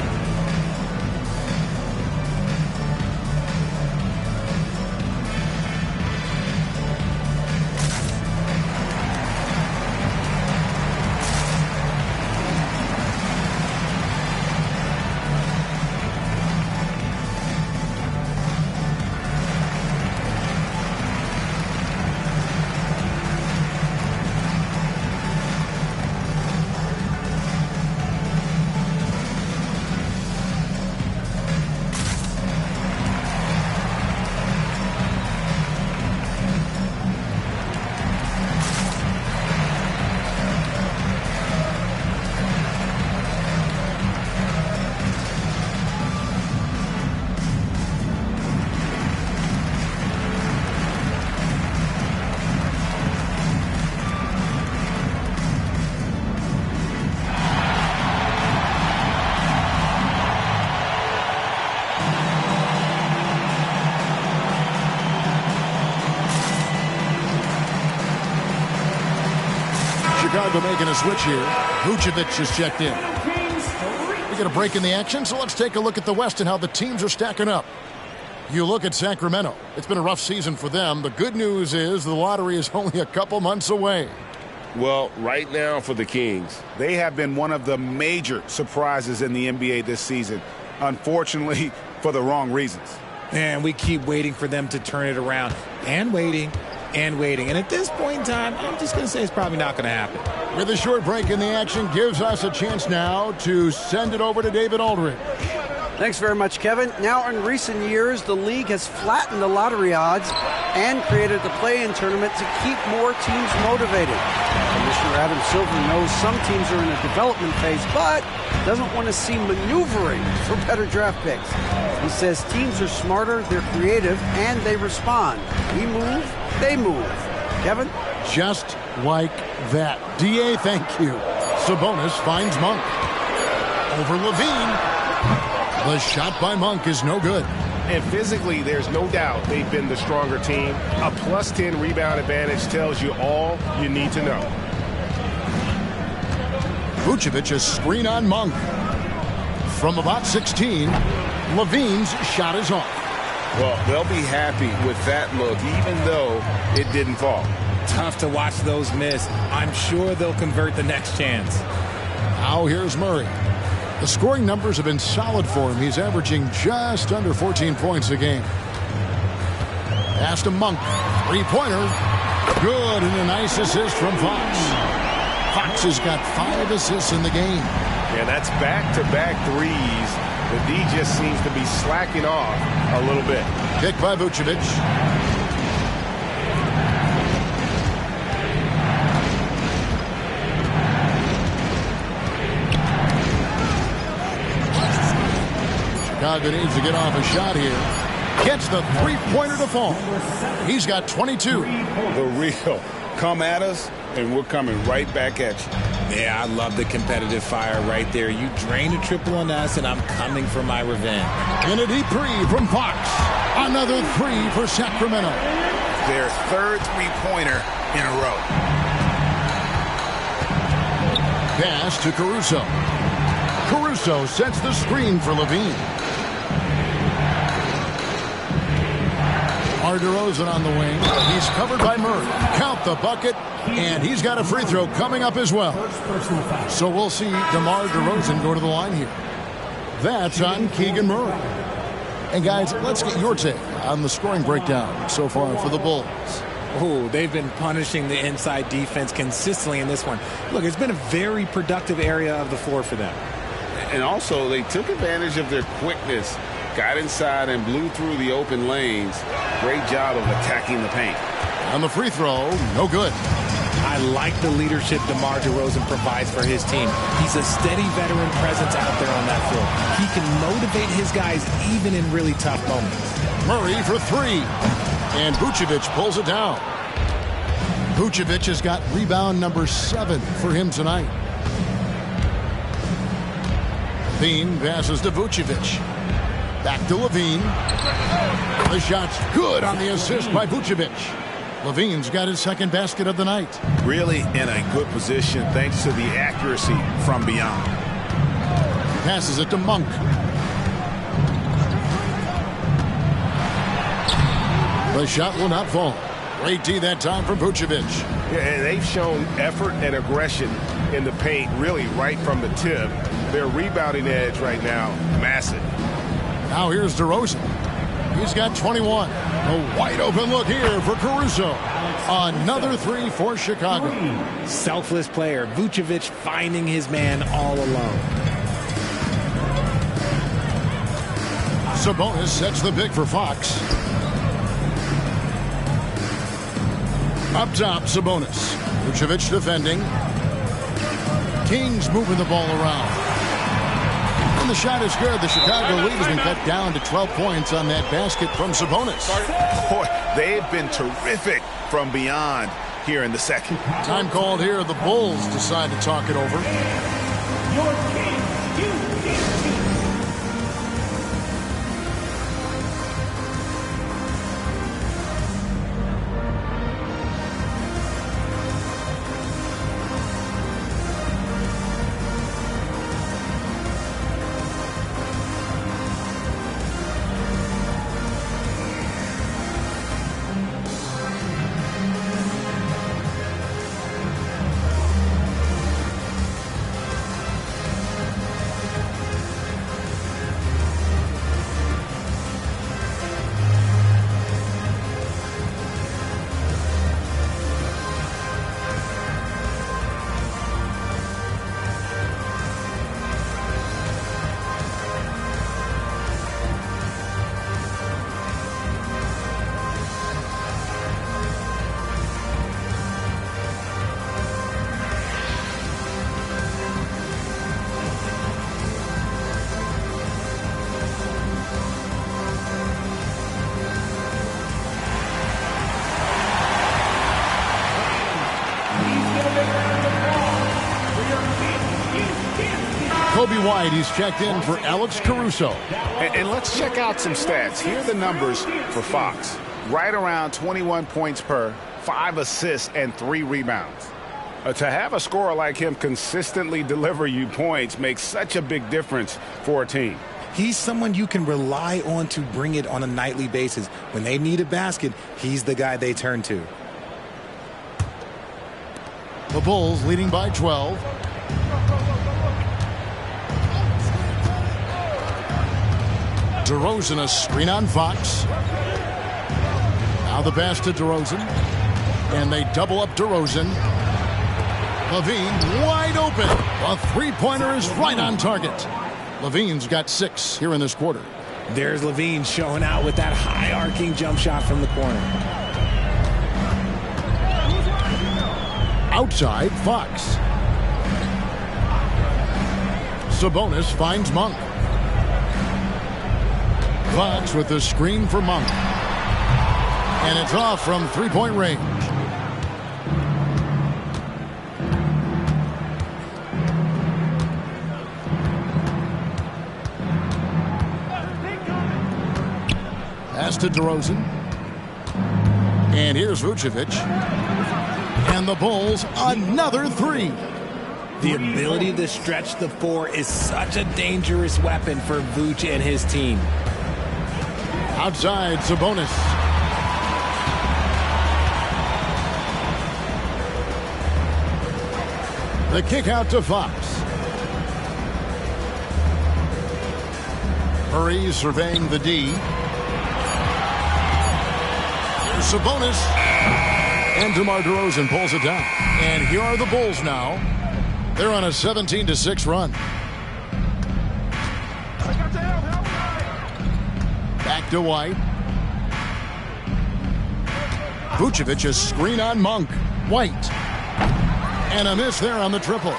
Chicago making a switch here. Vucevic has checked in. We get a break in the action, so let's take a look at the West and how the teams are stacking up. You look at Sacramento. It's been a rough season for them. The good news is the lottery is only a couple months away. Well, right now for the Kings, They have been one of the major surprises in the NBA this season. Unfortunately, for the wrong reasons. And we keep waiting for them to turn it around. And waiting. And waiting. And at this point in time, I'm just going to say it's probably not going to happen. With a short break in the action, gives us a chance now to send it over to David Aldridge. Thanks very much, Kevin. Now, in recent years, the league has flattened the lottery odds and created the play-in tournament to keep more teams motivated. Commissioner Adam Silver knows some teams are in a development phase, but doesn't want to see maneuvering for better draft picks. He says teams are smarter, they're creative, and they respond. We move, they move. Kevin? Just like that. D.A., thank you. Sabonis finds Monk. Over Levine. The shot by Monk is no good. and physically, there's no doubt they've been the stronger team. A plus 10 rebound advantage tells you all you need to know. Vucevic's screen on Monk. From about 16, Levine's shot is off. Well, they'll be happy with that look, even though it didn't fall. Tough to watch those miss. I'm sure they'll convert the next chance. Now here's Murray. The scoring numbers have been solid for him. He's averaging just under 14 points a game. Pass to Monk. Three-pointer. Good, and a nice assist from Fox. Fox has got 5 assists in the game. Yeah, that's back-to-back threes. The D just seems to be slacking off a little bit. Kick by Vucevic. Chicago needs to get off a shot here. Gets the three-pointer to fall. He's got 22. The real. Come at us, and we're coming right back at you. Yeah, I love the competitive fire right there. You drain a triple on us, and I'm coming for my revenge. And a deep three from Fox. Another three for Sacramento. Their third three-pointer in a row. Pass to Caruso. Caruso sets the screen for Levine. DeRozan on the wing. He's covered by Murray. Count the bucket, and he's got a free throw coming up as well. So we'll see DeMar DeRozan go to the line here. That's on Keegan Murray. And guys, let's get your take on the scoring breakdown so far for the Bulls. Oh, they've been punishing the inside defense consistently in this one. Look, it's been a very productive area of the floor for them. And also, they took advantage of their quickness. Got inside and blew through the open lanes. Great job of attacking the paint. On the free throw, no good. I like the leadership DeMar DeRozan provides for his team. He's a steady veteran presence out there on that floor. He can motivate his guys even in really tough moments. Murray for three. And Vucevic pulls it down. Vucevic has got rebound number 7 for him tonight. Levine passes to Vucevic. Back to Levine. The shot's good on the assist by Vucevic. Levine's got his second basket of the night. Really in a good position thanks to the accuracy from beyond. Passes it to Monk. The shot will not fall. Great D that time from Vucevic. Yeah, and they've shown effort and aggression in the paint really right from the tip. Their rebounding edge right now, massive. Now here's DeRozan. He's got 21. A wide open look here for Caruso. Another three for Chicago. Selfless player. Vucevic finding his man all alone. Sabonis sets the pick for Fox. Up top, Sabonis. Vucevic defending. Kings moving the ball around. And the shot is good. The Chicago lead has been cut down to 12 points on that basket from Sabonis. Boy, they've been terrific from beyond here in the second. Time called here. The Bulls decide to talk it over. Your Kings, Kobe White, he's checked in for Alex Caruso. And let's check out some stats. Here are the numbers for Fox. Right around 21 points per, 5 assists, and 3 rebounds. To have a scorer like him consistently deliver you points makes such a big difference for a team. He's someone you can rely on to bring it on a nightly basis. When they need a basket, he's the guy they turn to. The Bulls leading by 12. DeRozan, a screen on Fox. Now the pass to DeRozan. And they double up DeRozan. Levine wide open. A three-pointer is right on target. Levine's got 6 here in this quarter. There's Levine showing out with that high arcing jump shot from the corner. Outside, Fox. Sabonis finds Monk. Fox with the screen for Monk. And it's off from three-point range. Pass to DeRozan. And here's Vucevic. And the Bulls, another 3. The ability to stretch the 4 is such a dangerous weapon for Vuce and his team. Outside, Sabonis. The kick out to Fox. Murray surveying the D. Here's Sabonis. And DeMar DeRozan pulls it down. And here are the Bulls now. They're on a 17-6 run. Back to White. Vucevic, a screen on Monk. White. And a miss there on the triple.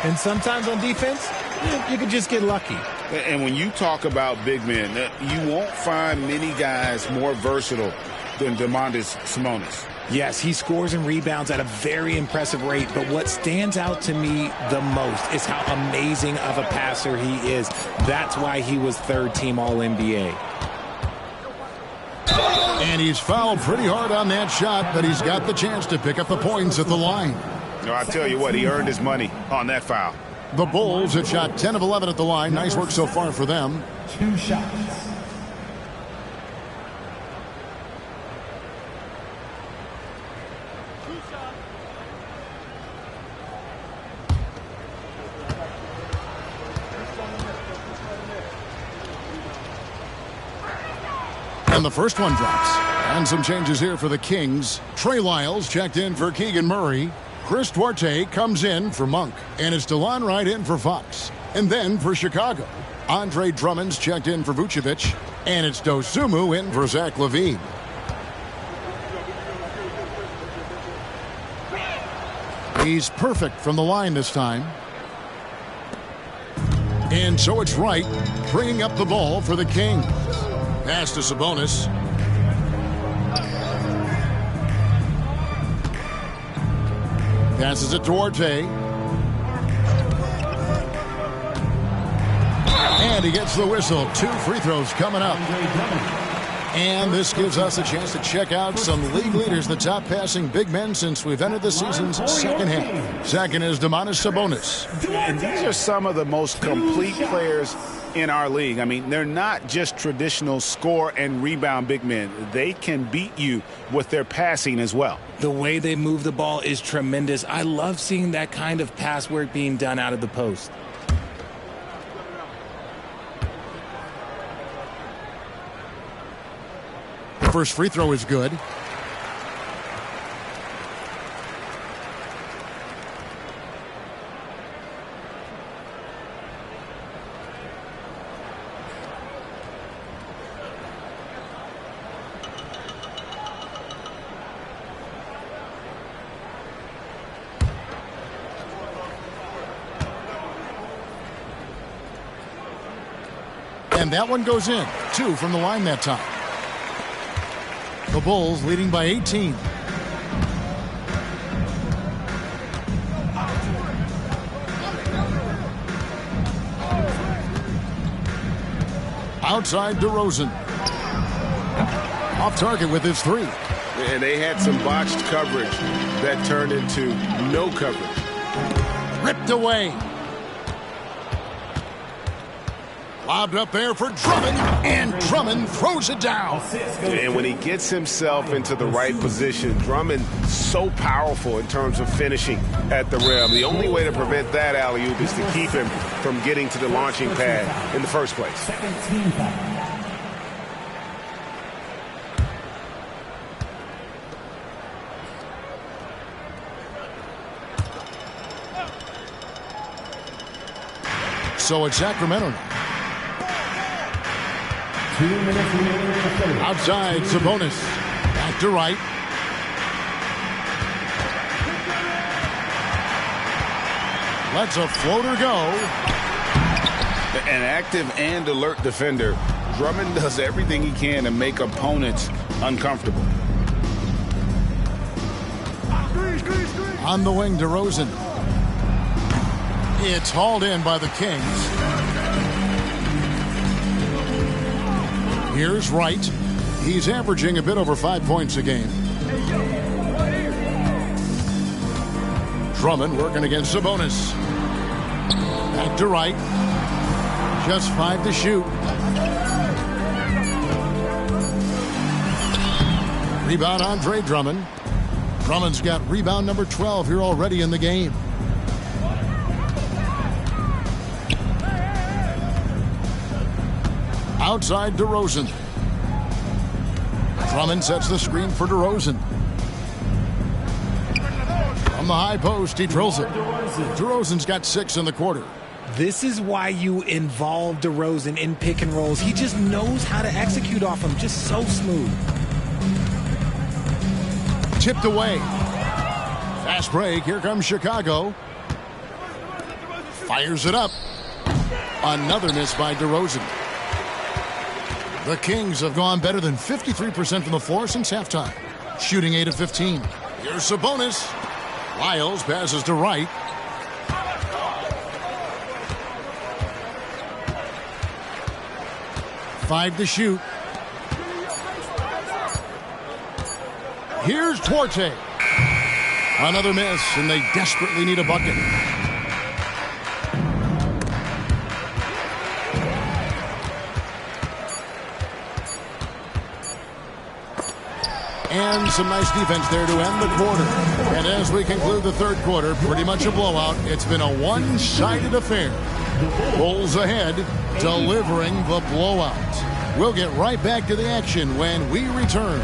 And sometimes on defense, you can just get lucky. And when you talk about big men, you won't find many guys more versatile than Domantas Sabonis. Yes, he scores and rebounds at a very impressive rate, but what stands out to me the most is how amazing of a passer he is. That's why he was third-team All-NBA. And he's fouled pretty hard on that shot, but he's got the chance to pick up the points at the line. No, I tell you what, he earned his money on that foul. The Bulls have shot 10 of 11 at the line. Nice work so far for them. 2 shots. And the first one drops. And some changes here for the Kings. Trey Lyles checked in for Keegan Murray. Chris Duarte comes in for Monk. And it's DeLon Wright in for Fox. And then for Chicago, Andre Drummond's checked in for Vucevic. And it's Dosunmu in for Zach LaVine. He's perfect from the line this time. And so it's Wright bringing up the ball for the Kings. Pass to Sabonis. Passes it to Duarte. And he gets the whistle. 2 free throws coming up. And this gives us a chance to check out some league leaders, the top passing big men since we've entered the season's second half. Second is Domantas Sabonis. And these are some of the most complete players in our league. I mean, they're not just traditional score and rebound big men. They can beat you with their passing as well. The way they move the ball is tremendous. I love seeing that kind of pass work being done out of the post. The first free throw is good. And that one goes in. 2 from the line that time. The Bulls leading by 18. Outside DeRozan. Off target with his 3. And they had some botched coverage that turned into no coverage. Ripped away. Lobbed up there for Drummond, and Drummond throws it down. And when he gets himself into the right position, Drummond so powerful in terms of finishing at the rim. The only way to prevent that alley-oop is to keep him from getting to the launching pad in the first place. Second team foul. So it's Sacramento now. 2 minutes remaining in the third. Outside, Sabonis. Back to right. Lets a floater go. An active and alert defender, Drummond does everything he can to make opponents uncomfortable. On the wing, DeRozan. It's hauled in by the Kings. Here's Wright. He's averaging a bit over 5 points a game. Drummond working against Sabonis. Back to Wright. Just 5 to shoot. Rebound, Andre Drummond. Drummond's got rebound number 12 here already in the game. Outside, DeRozan. Drummond sets the screen for DeRozan. From the high post, he drills it. DeRozan's got 6 in the quarter. This is why you involve DeRozan in pick and rolls. He just knows how to execute off them, just so smooth. Tipped away. Fast break. Here comes Chicago. Fires it up. Another miss by DeRozan. The Kings have gone better than 53% from the floor since halftime. Shooting 8 of 15. Here's Sabonis. Lyles passes to Wright. Five to shoot. Here's Duarte. Another miss, and they desperately need a bucket. And some nice defense there to end the quarter. And as we conclude the third quarter, pretty much a blowout. It's been a one-sided affair. Bulls ahead, delivering the blowout. We'll get right back to the action when we return.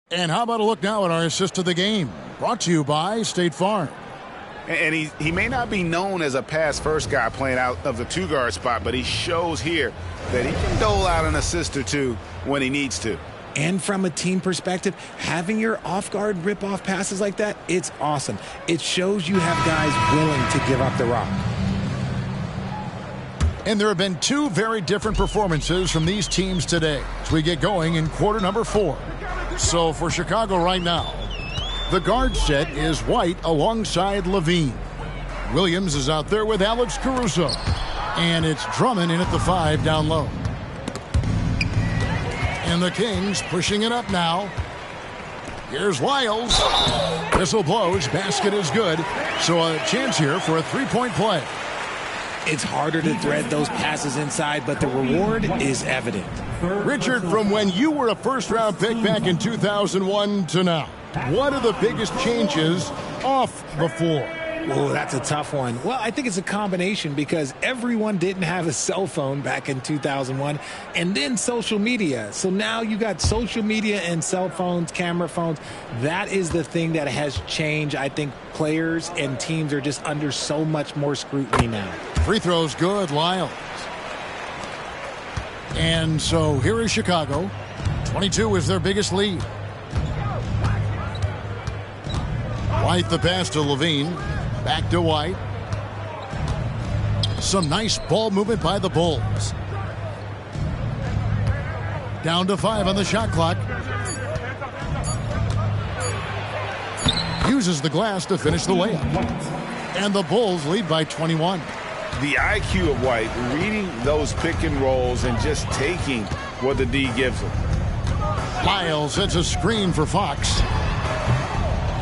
And how about a look now at our assist of the game? Brought to you by State Farm. And he may not be known as a pass-first guy playing out of the two-guard spot, but he shows here that he can dole out an assist or two when he needs to. And from a team perspective, having your off-guard rip-off passes like that, it's awesome. It shows you have guys willing to give up the rock. And there have been two very different performances from these teams today as we get going in quarter number 4. So for Chicago right now, the guard set is White alongside Levine. Williams is out there with Alex Caruso. And it's Drummond in at the 5 down low. And the Kings pushing it up now. Here's Lyles. Whistle blows. Basket is good. So a chance here for a three-point play. It's harder to thread those passes inside, but the reward is evident. Richard, from when you were a first-round pick back in 2001 to now, what are the biggest changes off the floor? Oh, that's a tough one. Well, I think it's a combination because everyone didn't have a cell phone back in 2001 and then social media. So now you got social media and cell phones, camera phones. That is the thing that has changed. I think players and teams are just under so much more scrutiny now. Free throws good, Lyles. And so here is Chicago. 22 is their biggest lead. White the pass to Levine. Back to White. Some nice ball movement by the Bulls. Down to 5 on the shot clock. Uses the glass to finish the layup. And the Bulls lead by 21. The IQ of White, reading those pick and rolls and just taking what the D gives him. Lyles hits a screen for Fox.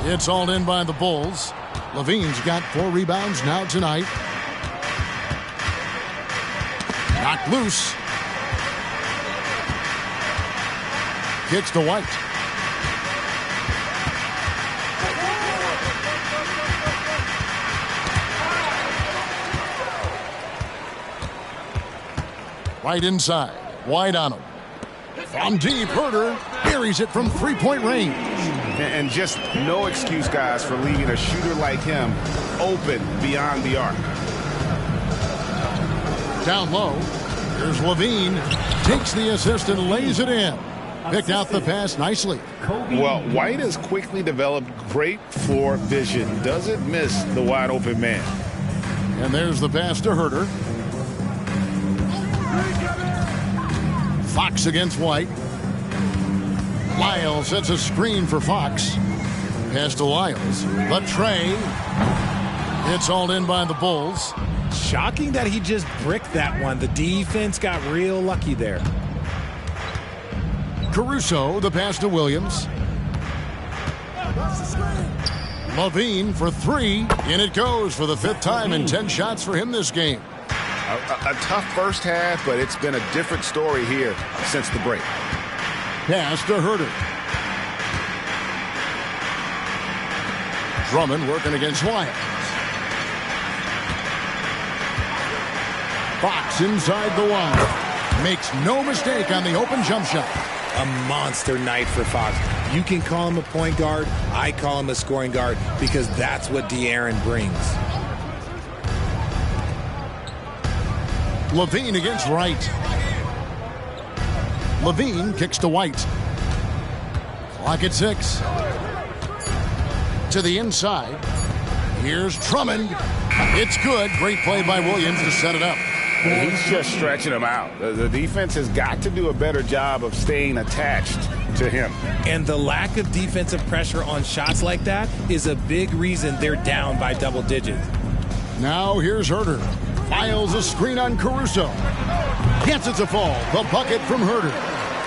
It's hauled in by the Bulls. Levine's got 4 rebounds now tonight. Knocked loose. Kicks to White. Right inside. White on him. From deep, Herter buries it from 3-point range. And just no excuse, guys, for leaving a shooter like him open beyond the arc. Down low. Here's Levine. Takes the assist and lays it in. Picked out the pass nicely. Well, White has quickly developed great floor vision. Doesn't miss the wide open man. And there's the pass to Herter. Fox against White. Lyles sets a screen for Fox. Pass to Lyles. The tray. It's hauled in by the Bulls. Shocking that he just bricked that one. The defense got real lucky there. Caruso, the pass to Williams. Levine for 3. In it goes for the 5th time and 10 shots for him this game. A tough first half, but it's been a different story here since the break. Pass to Herter. Drummond working against Wyatt. Fox inside the line. Makes no mistake on the open jump shot. A monster night for Fox. You can call him a point guard. I call him a scoring guard because that's what De'Aaron brings. Levine against Wright. Levine kicks to White. Clock at 6. To the inside. Here's Drummond. It's good. Great play by Williams to set it up. He's just stretching him out. The defense has got to do a better job of staying attached to him. And the lack of defensive pressure on shots like that is a big reason they're down by double digits. Now here's Herter. Files a screen on Caruso. Gets it to fall. The bucket from Herter.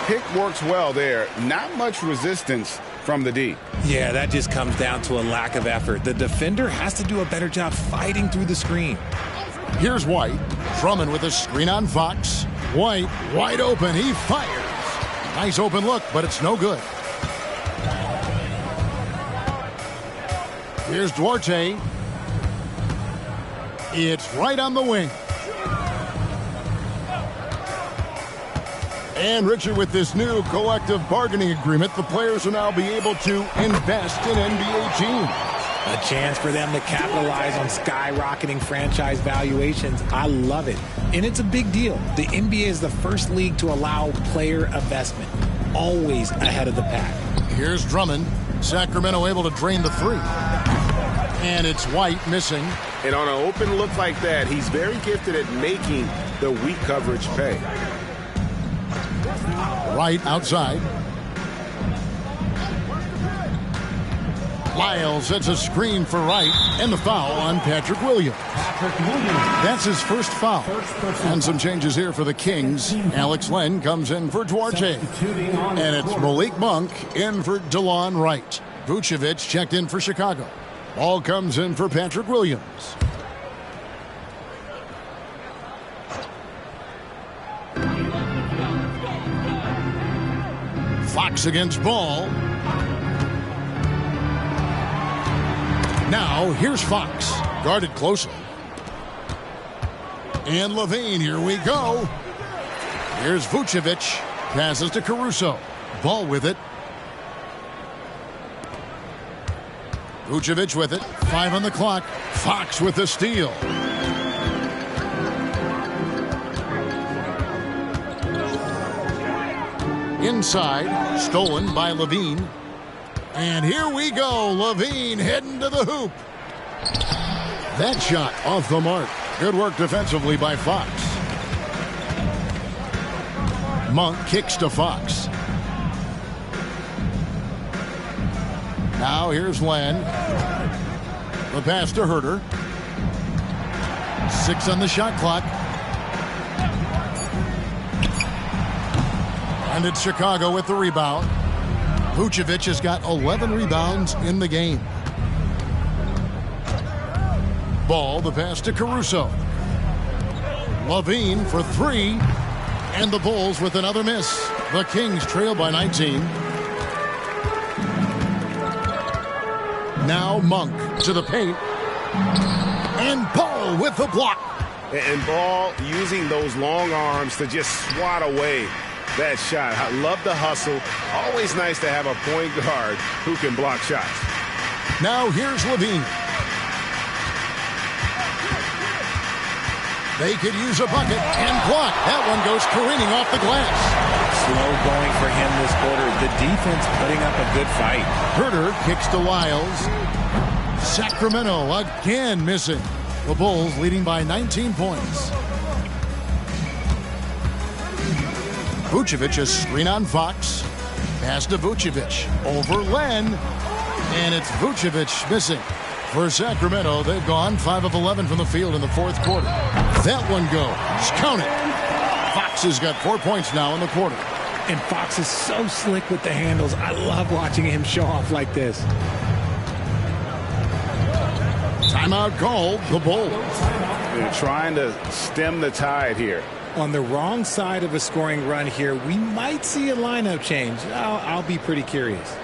Pick works well there. Not much resistance from the D. Yeah, that just comes down to a lack of effort. The defender has to do a better job fighting through the screen. Here's White. Drummond with a screen on Fox. White wide open. He fires. Nice open look, but it's no good. Here's Duarte. It's right on the wing. And Richard, with this new collective bargaining agreement, the players will now be able to invest in NBA teams. A chance for them to capitalize on skyrocketing franchise valuations. I love it. And it's a big deal. The NBA is the first league to allow player investment. Always ahead of the pack. Here's Drummond. Sacramento able to drain the 3. And it's White missing. And on an open look like that, he's very gifted at making the weak coverage pay. Right outside. Lyles sets a screen for Wright, and the foul on Patrick Williams. That's his first foul. And some changes here for the Kings. Alex Len comes in for Duarte. And it's Malik Monk in for DeLon Wright. Vucevic checked in for Chicago. Ball comes in for Patrick Williams. Fox against Ball. Now, here's Fox. Guarded closely. And Levine, here we go. Here's Vucevic. Passes to Caruso. Ball with it. Vucevic with it. 5 on the clock. Fox with the steal. Inside. Stolen by Levine. And here we go. Levine heading to the hoop. That shot off the mark. Good work defensively by Fox. Monk kicks to Fox. Now here's Len. The pass to Herter. 6 on the shot clock. And it's Chicago with the rebound. Vucevic has got 11 rebounds in the game. Ball, the pass to Caruso. Levine for three. And the Bulls with another miss. The Kings trail by 19. Now Monk to the paint. And Ball with the block. And Ball using those long arms to just swat away that shot. I love the hustle. Always nice to have a point guard who can block shots. Now here's Levine. They could use a bucket and block. That one goes careening off the glass. Slow going for him this quarter. The defense putting up a good fight. Herter kicks to Lyles. Sacramento again missing. The Bulls leading by 19 points. Vucevic, a screen on Fox. Pass to Vucevic. Over Len. And it's Vucevic missing. For Sacramento, they've gone 5 of 11 from the field in the fourth quarter. That one goes. Count it. Fox has got 4 points now in the quarter. And Fox is so slick with the handles. I love watching him show off like this. Timeout called. The Bulls. They're trying to stem the tide here. On the wrong side of a scoring run here, we might see a lineup change. I'll be pretty curious.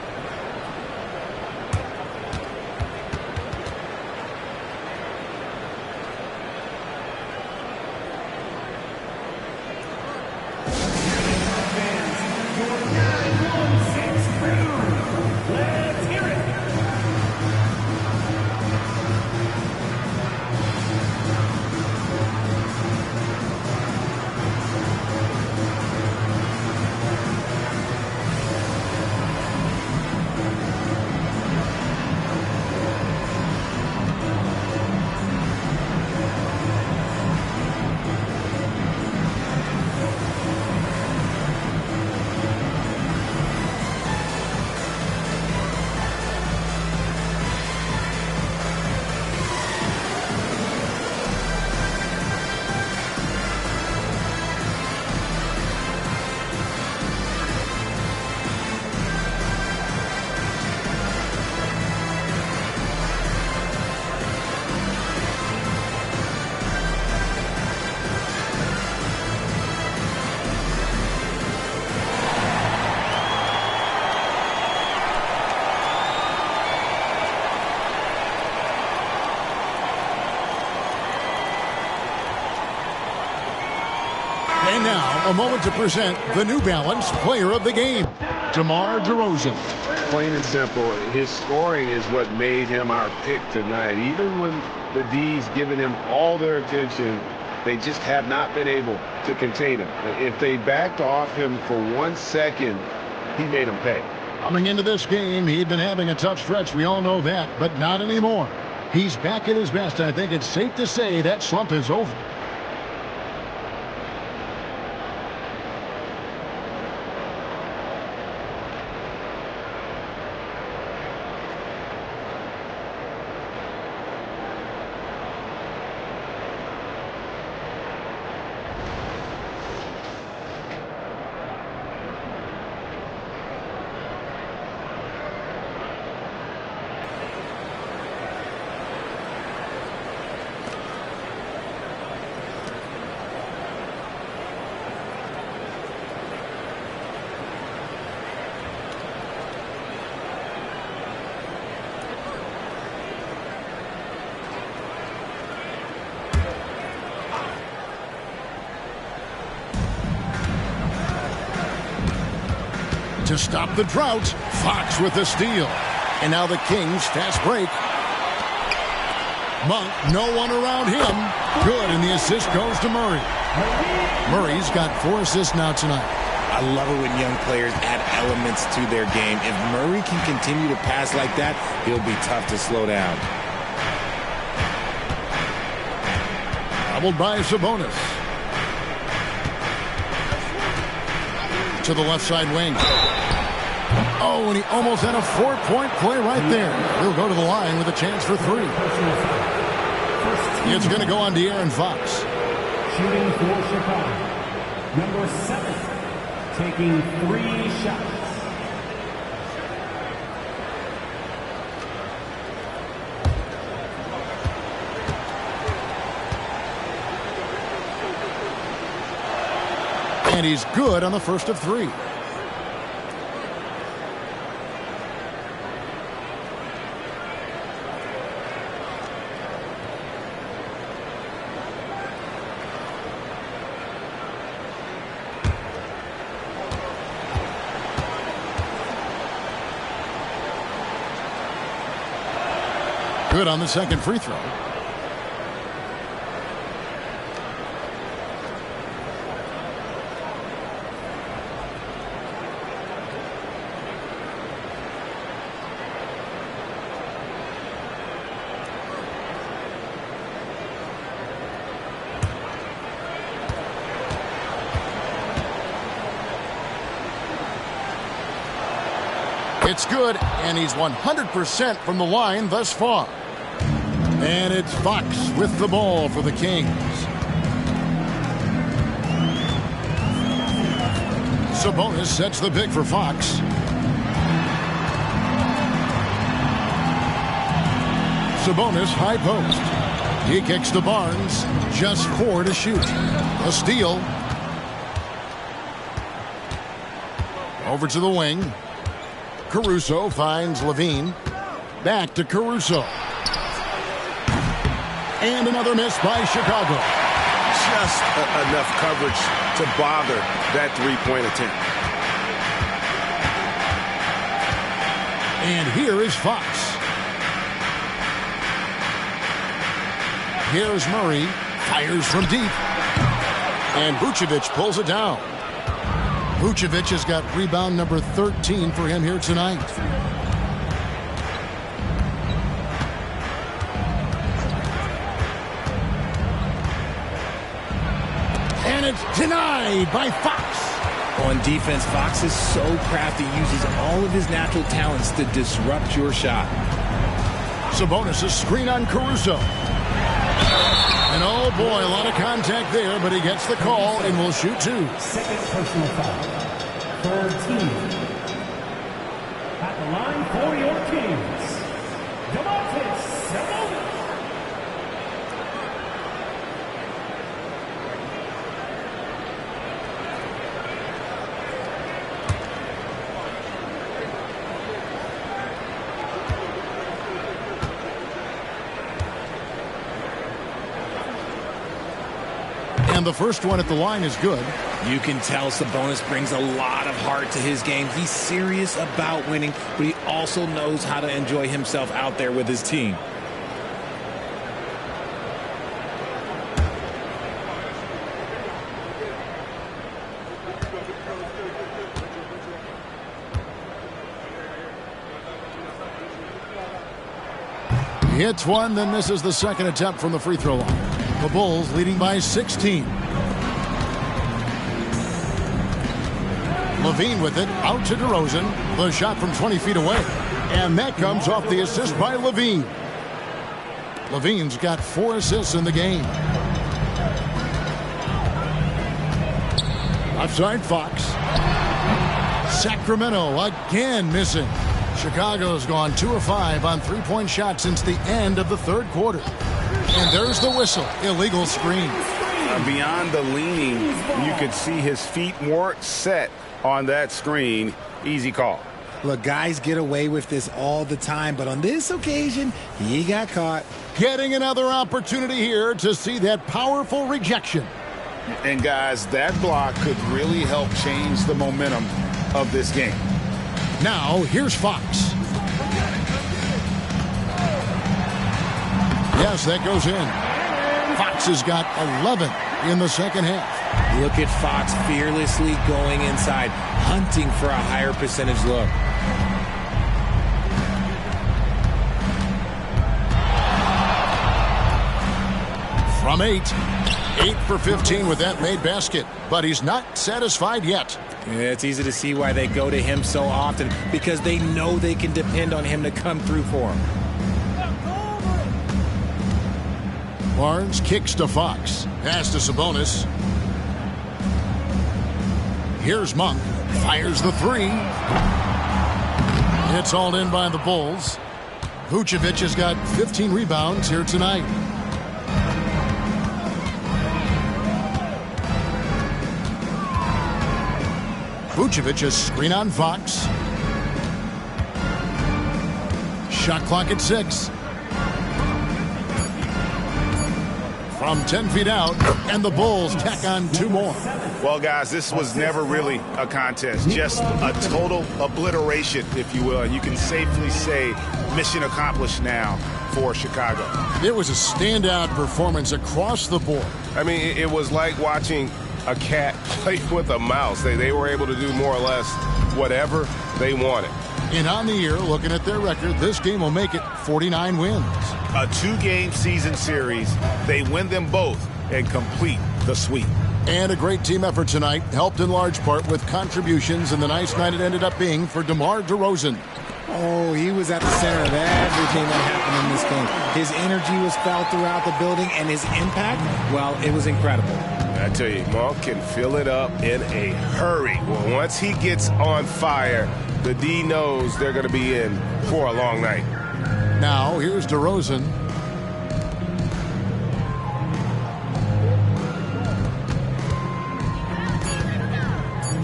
And now, a moment to present the New Balance Player of the Game, DeMar DeRozan. Plain and simple, his scoring is what made him our pick tonight. Even when the D's giving him all their attention, they just have not been able to contain him. If they backed off him for 1 second, he made them pay. Coming into this game, he'd been having a tough stretch. We all know that, but not anymore. He's back at his best, and I think it's safe to say that slump is over. To stop the drought, Fox with the steal. And now the Kings fast break. Monk, no one around him. Good, and the assist goes to Murray. Murray's got 4 assists now tonight. I love it when young players add elements to their game. If Murray can continue to pass like that, he'll be tough to slow down. Doubled by Sabonis. To the left side wing. Oh, and he almost had a 4-point play right there. He'll go to the line with a chance for 3. It's going to go on De'Aaron Fox. Shooting for Chicago. Number 7, taking 3 shots. And he's good on the first of three. Good on the second free throw. It's good, and he's 100% from the line thus far. And it's Fox with the ball for the Kings. Sabonis sets the pick for Fox. Sabonis high post. He kicks to Barnes. Just 4 to shoot. A steal. Over to the wing. Caruso finds Levine. Back to Caruso. And another miss by Chicago. Just enough coverage to bother that three-point attempt. And here is Fox. Here's Murray. Fires from deep. And Vucevic pulls it down. Vucevic has got rebound number 13 for him here tonight. And it's denied by Fox. On defense, Fox is so crafty, uses all of his natural talents to disrupt your shot. Sabonis' screen on Caruso. And oh boy, a lot of contact there, but he gets the call and will shoot 2. Second personal foul. Third team. At the line for your Kings, Sabonis. And the first one at the line is good. You can tell Sabonis brings a lot of heart to his game. He's serious about winning, but he also knows how to enjoy himself out there with his team. He hits one, then misses the second attempt from the free throw line. The Bulls leading by 16. Levine with it, out to DeRozan. The shot from 20 feet away. And that comes off the assist by Levine. Levine's got 4 assists in the game. Outside Fox. Sacramento again missing. Chicago's gone 2 of 5 on three-point shots since the end of the third quarter. And there's the whistle. Illegal screen. Beyond the leaning, you could see his feet weren't set on that screen. Easy call. Look, guys get away with this all the time, but on this occasion, he got caught. Getting another opportunity here to see that powerful rejection. And guys, that block could really help change the momentum of this game. Now, here's Fox. Yes, that goes in. Fox has got 11 in the second half. Look at Fox fearlessly going inside, hunting for a higher percentage look. From 8 for 15 with that made basket, but he's not satisfied yet. Yeah, it's easy to see why they go to him so often, because they know they can depend on him to come through for them. Barnes kicks to Fox. Pass to Sabonis. Here's Monk. Fires the 3. It's hauled in by the Bulls. Vucevic has got 15 rebounds here tonight. Vucevic a screen on Fox. Shot clock at 6. From 10 feet out, and the Bulls tack on 2 more. Well, guys, this was never really a contest, just a total obliteration, if you will. And you can safely say mission accomplished now for Chicago. It was a standout performance across the board. I mean, it was like watching a cat play with a mouse. They were able to do more or less whatever they wanted. And on the year, looking at their record, this game will make it 49 wins. A 2-game season series. They win them both and complete the sweep. And a great team effort tonight, helped in large part with contributions, and the nice night it ended up being for DeMar DeRozan. Oh, he was at the center of everything that happened in this game. His energy was felt throughout the building, and his impact, well, it was incredible. I tell you, Monk can fill it up in a hurry. Well, once he gets on fire, the D knows they're going to be in for a long night. Now, here's DeRozan.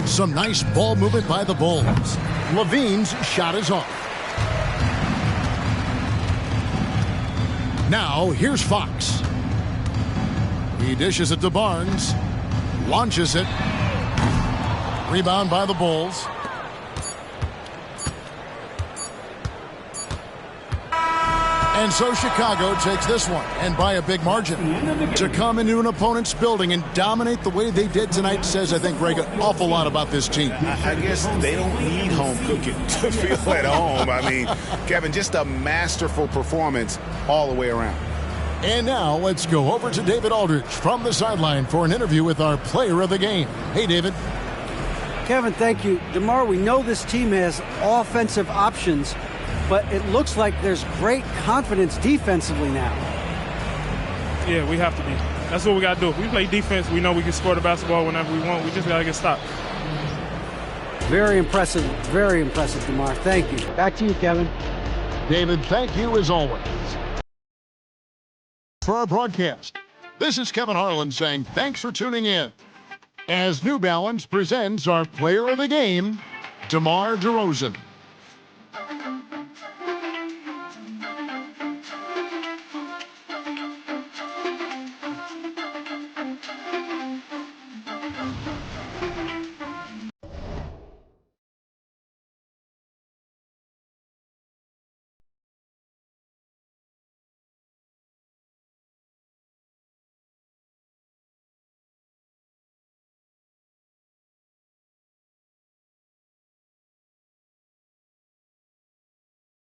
Some nice ball movement by the Bulls. Levine's shot is off. Now, here's Fox. He dishes it to Barnes. Launches it. Rebound by the Bulls. And so Chicago takes this one, and by a big margin. To come into an opponent's building and dominate the way they did tonight says, I think, Greg, an awful lot about this team. I guess they don't need home cooking to feel at home. I mean, Kevin, just a masterful performance all the way around. And now let's go over to David Aldridge from the sideline for an interview with our player of the game. Hey, David. Kevin, thank you. DeMar, we know this team has offensive options, but it looks like there's great confidence defensively now. Yeah, we have to be. That's what we got to do. If we play defense, we know we can score the basketball whenever we want. We just got to get stopped. Very impressive, DeMar. Thank you. Back to you, Kevin. David, thank you as always. For our broadcast, this is Kevin Harlan saying thanks for tuning in as New Balance presents our player of the game, DeMar DeRozan.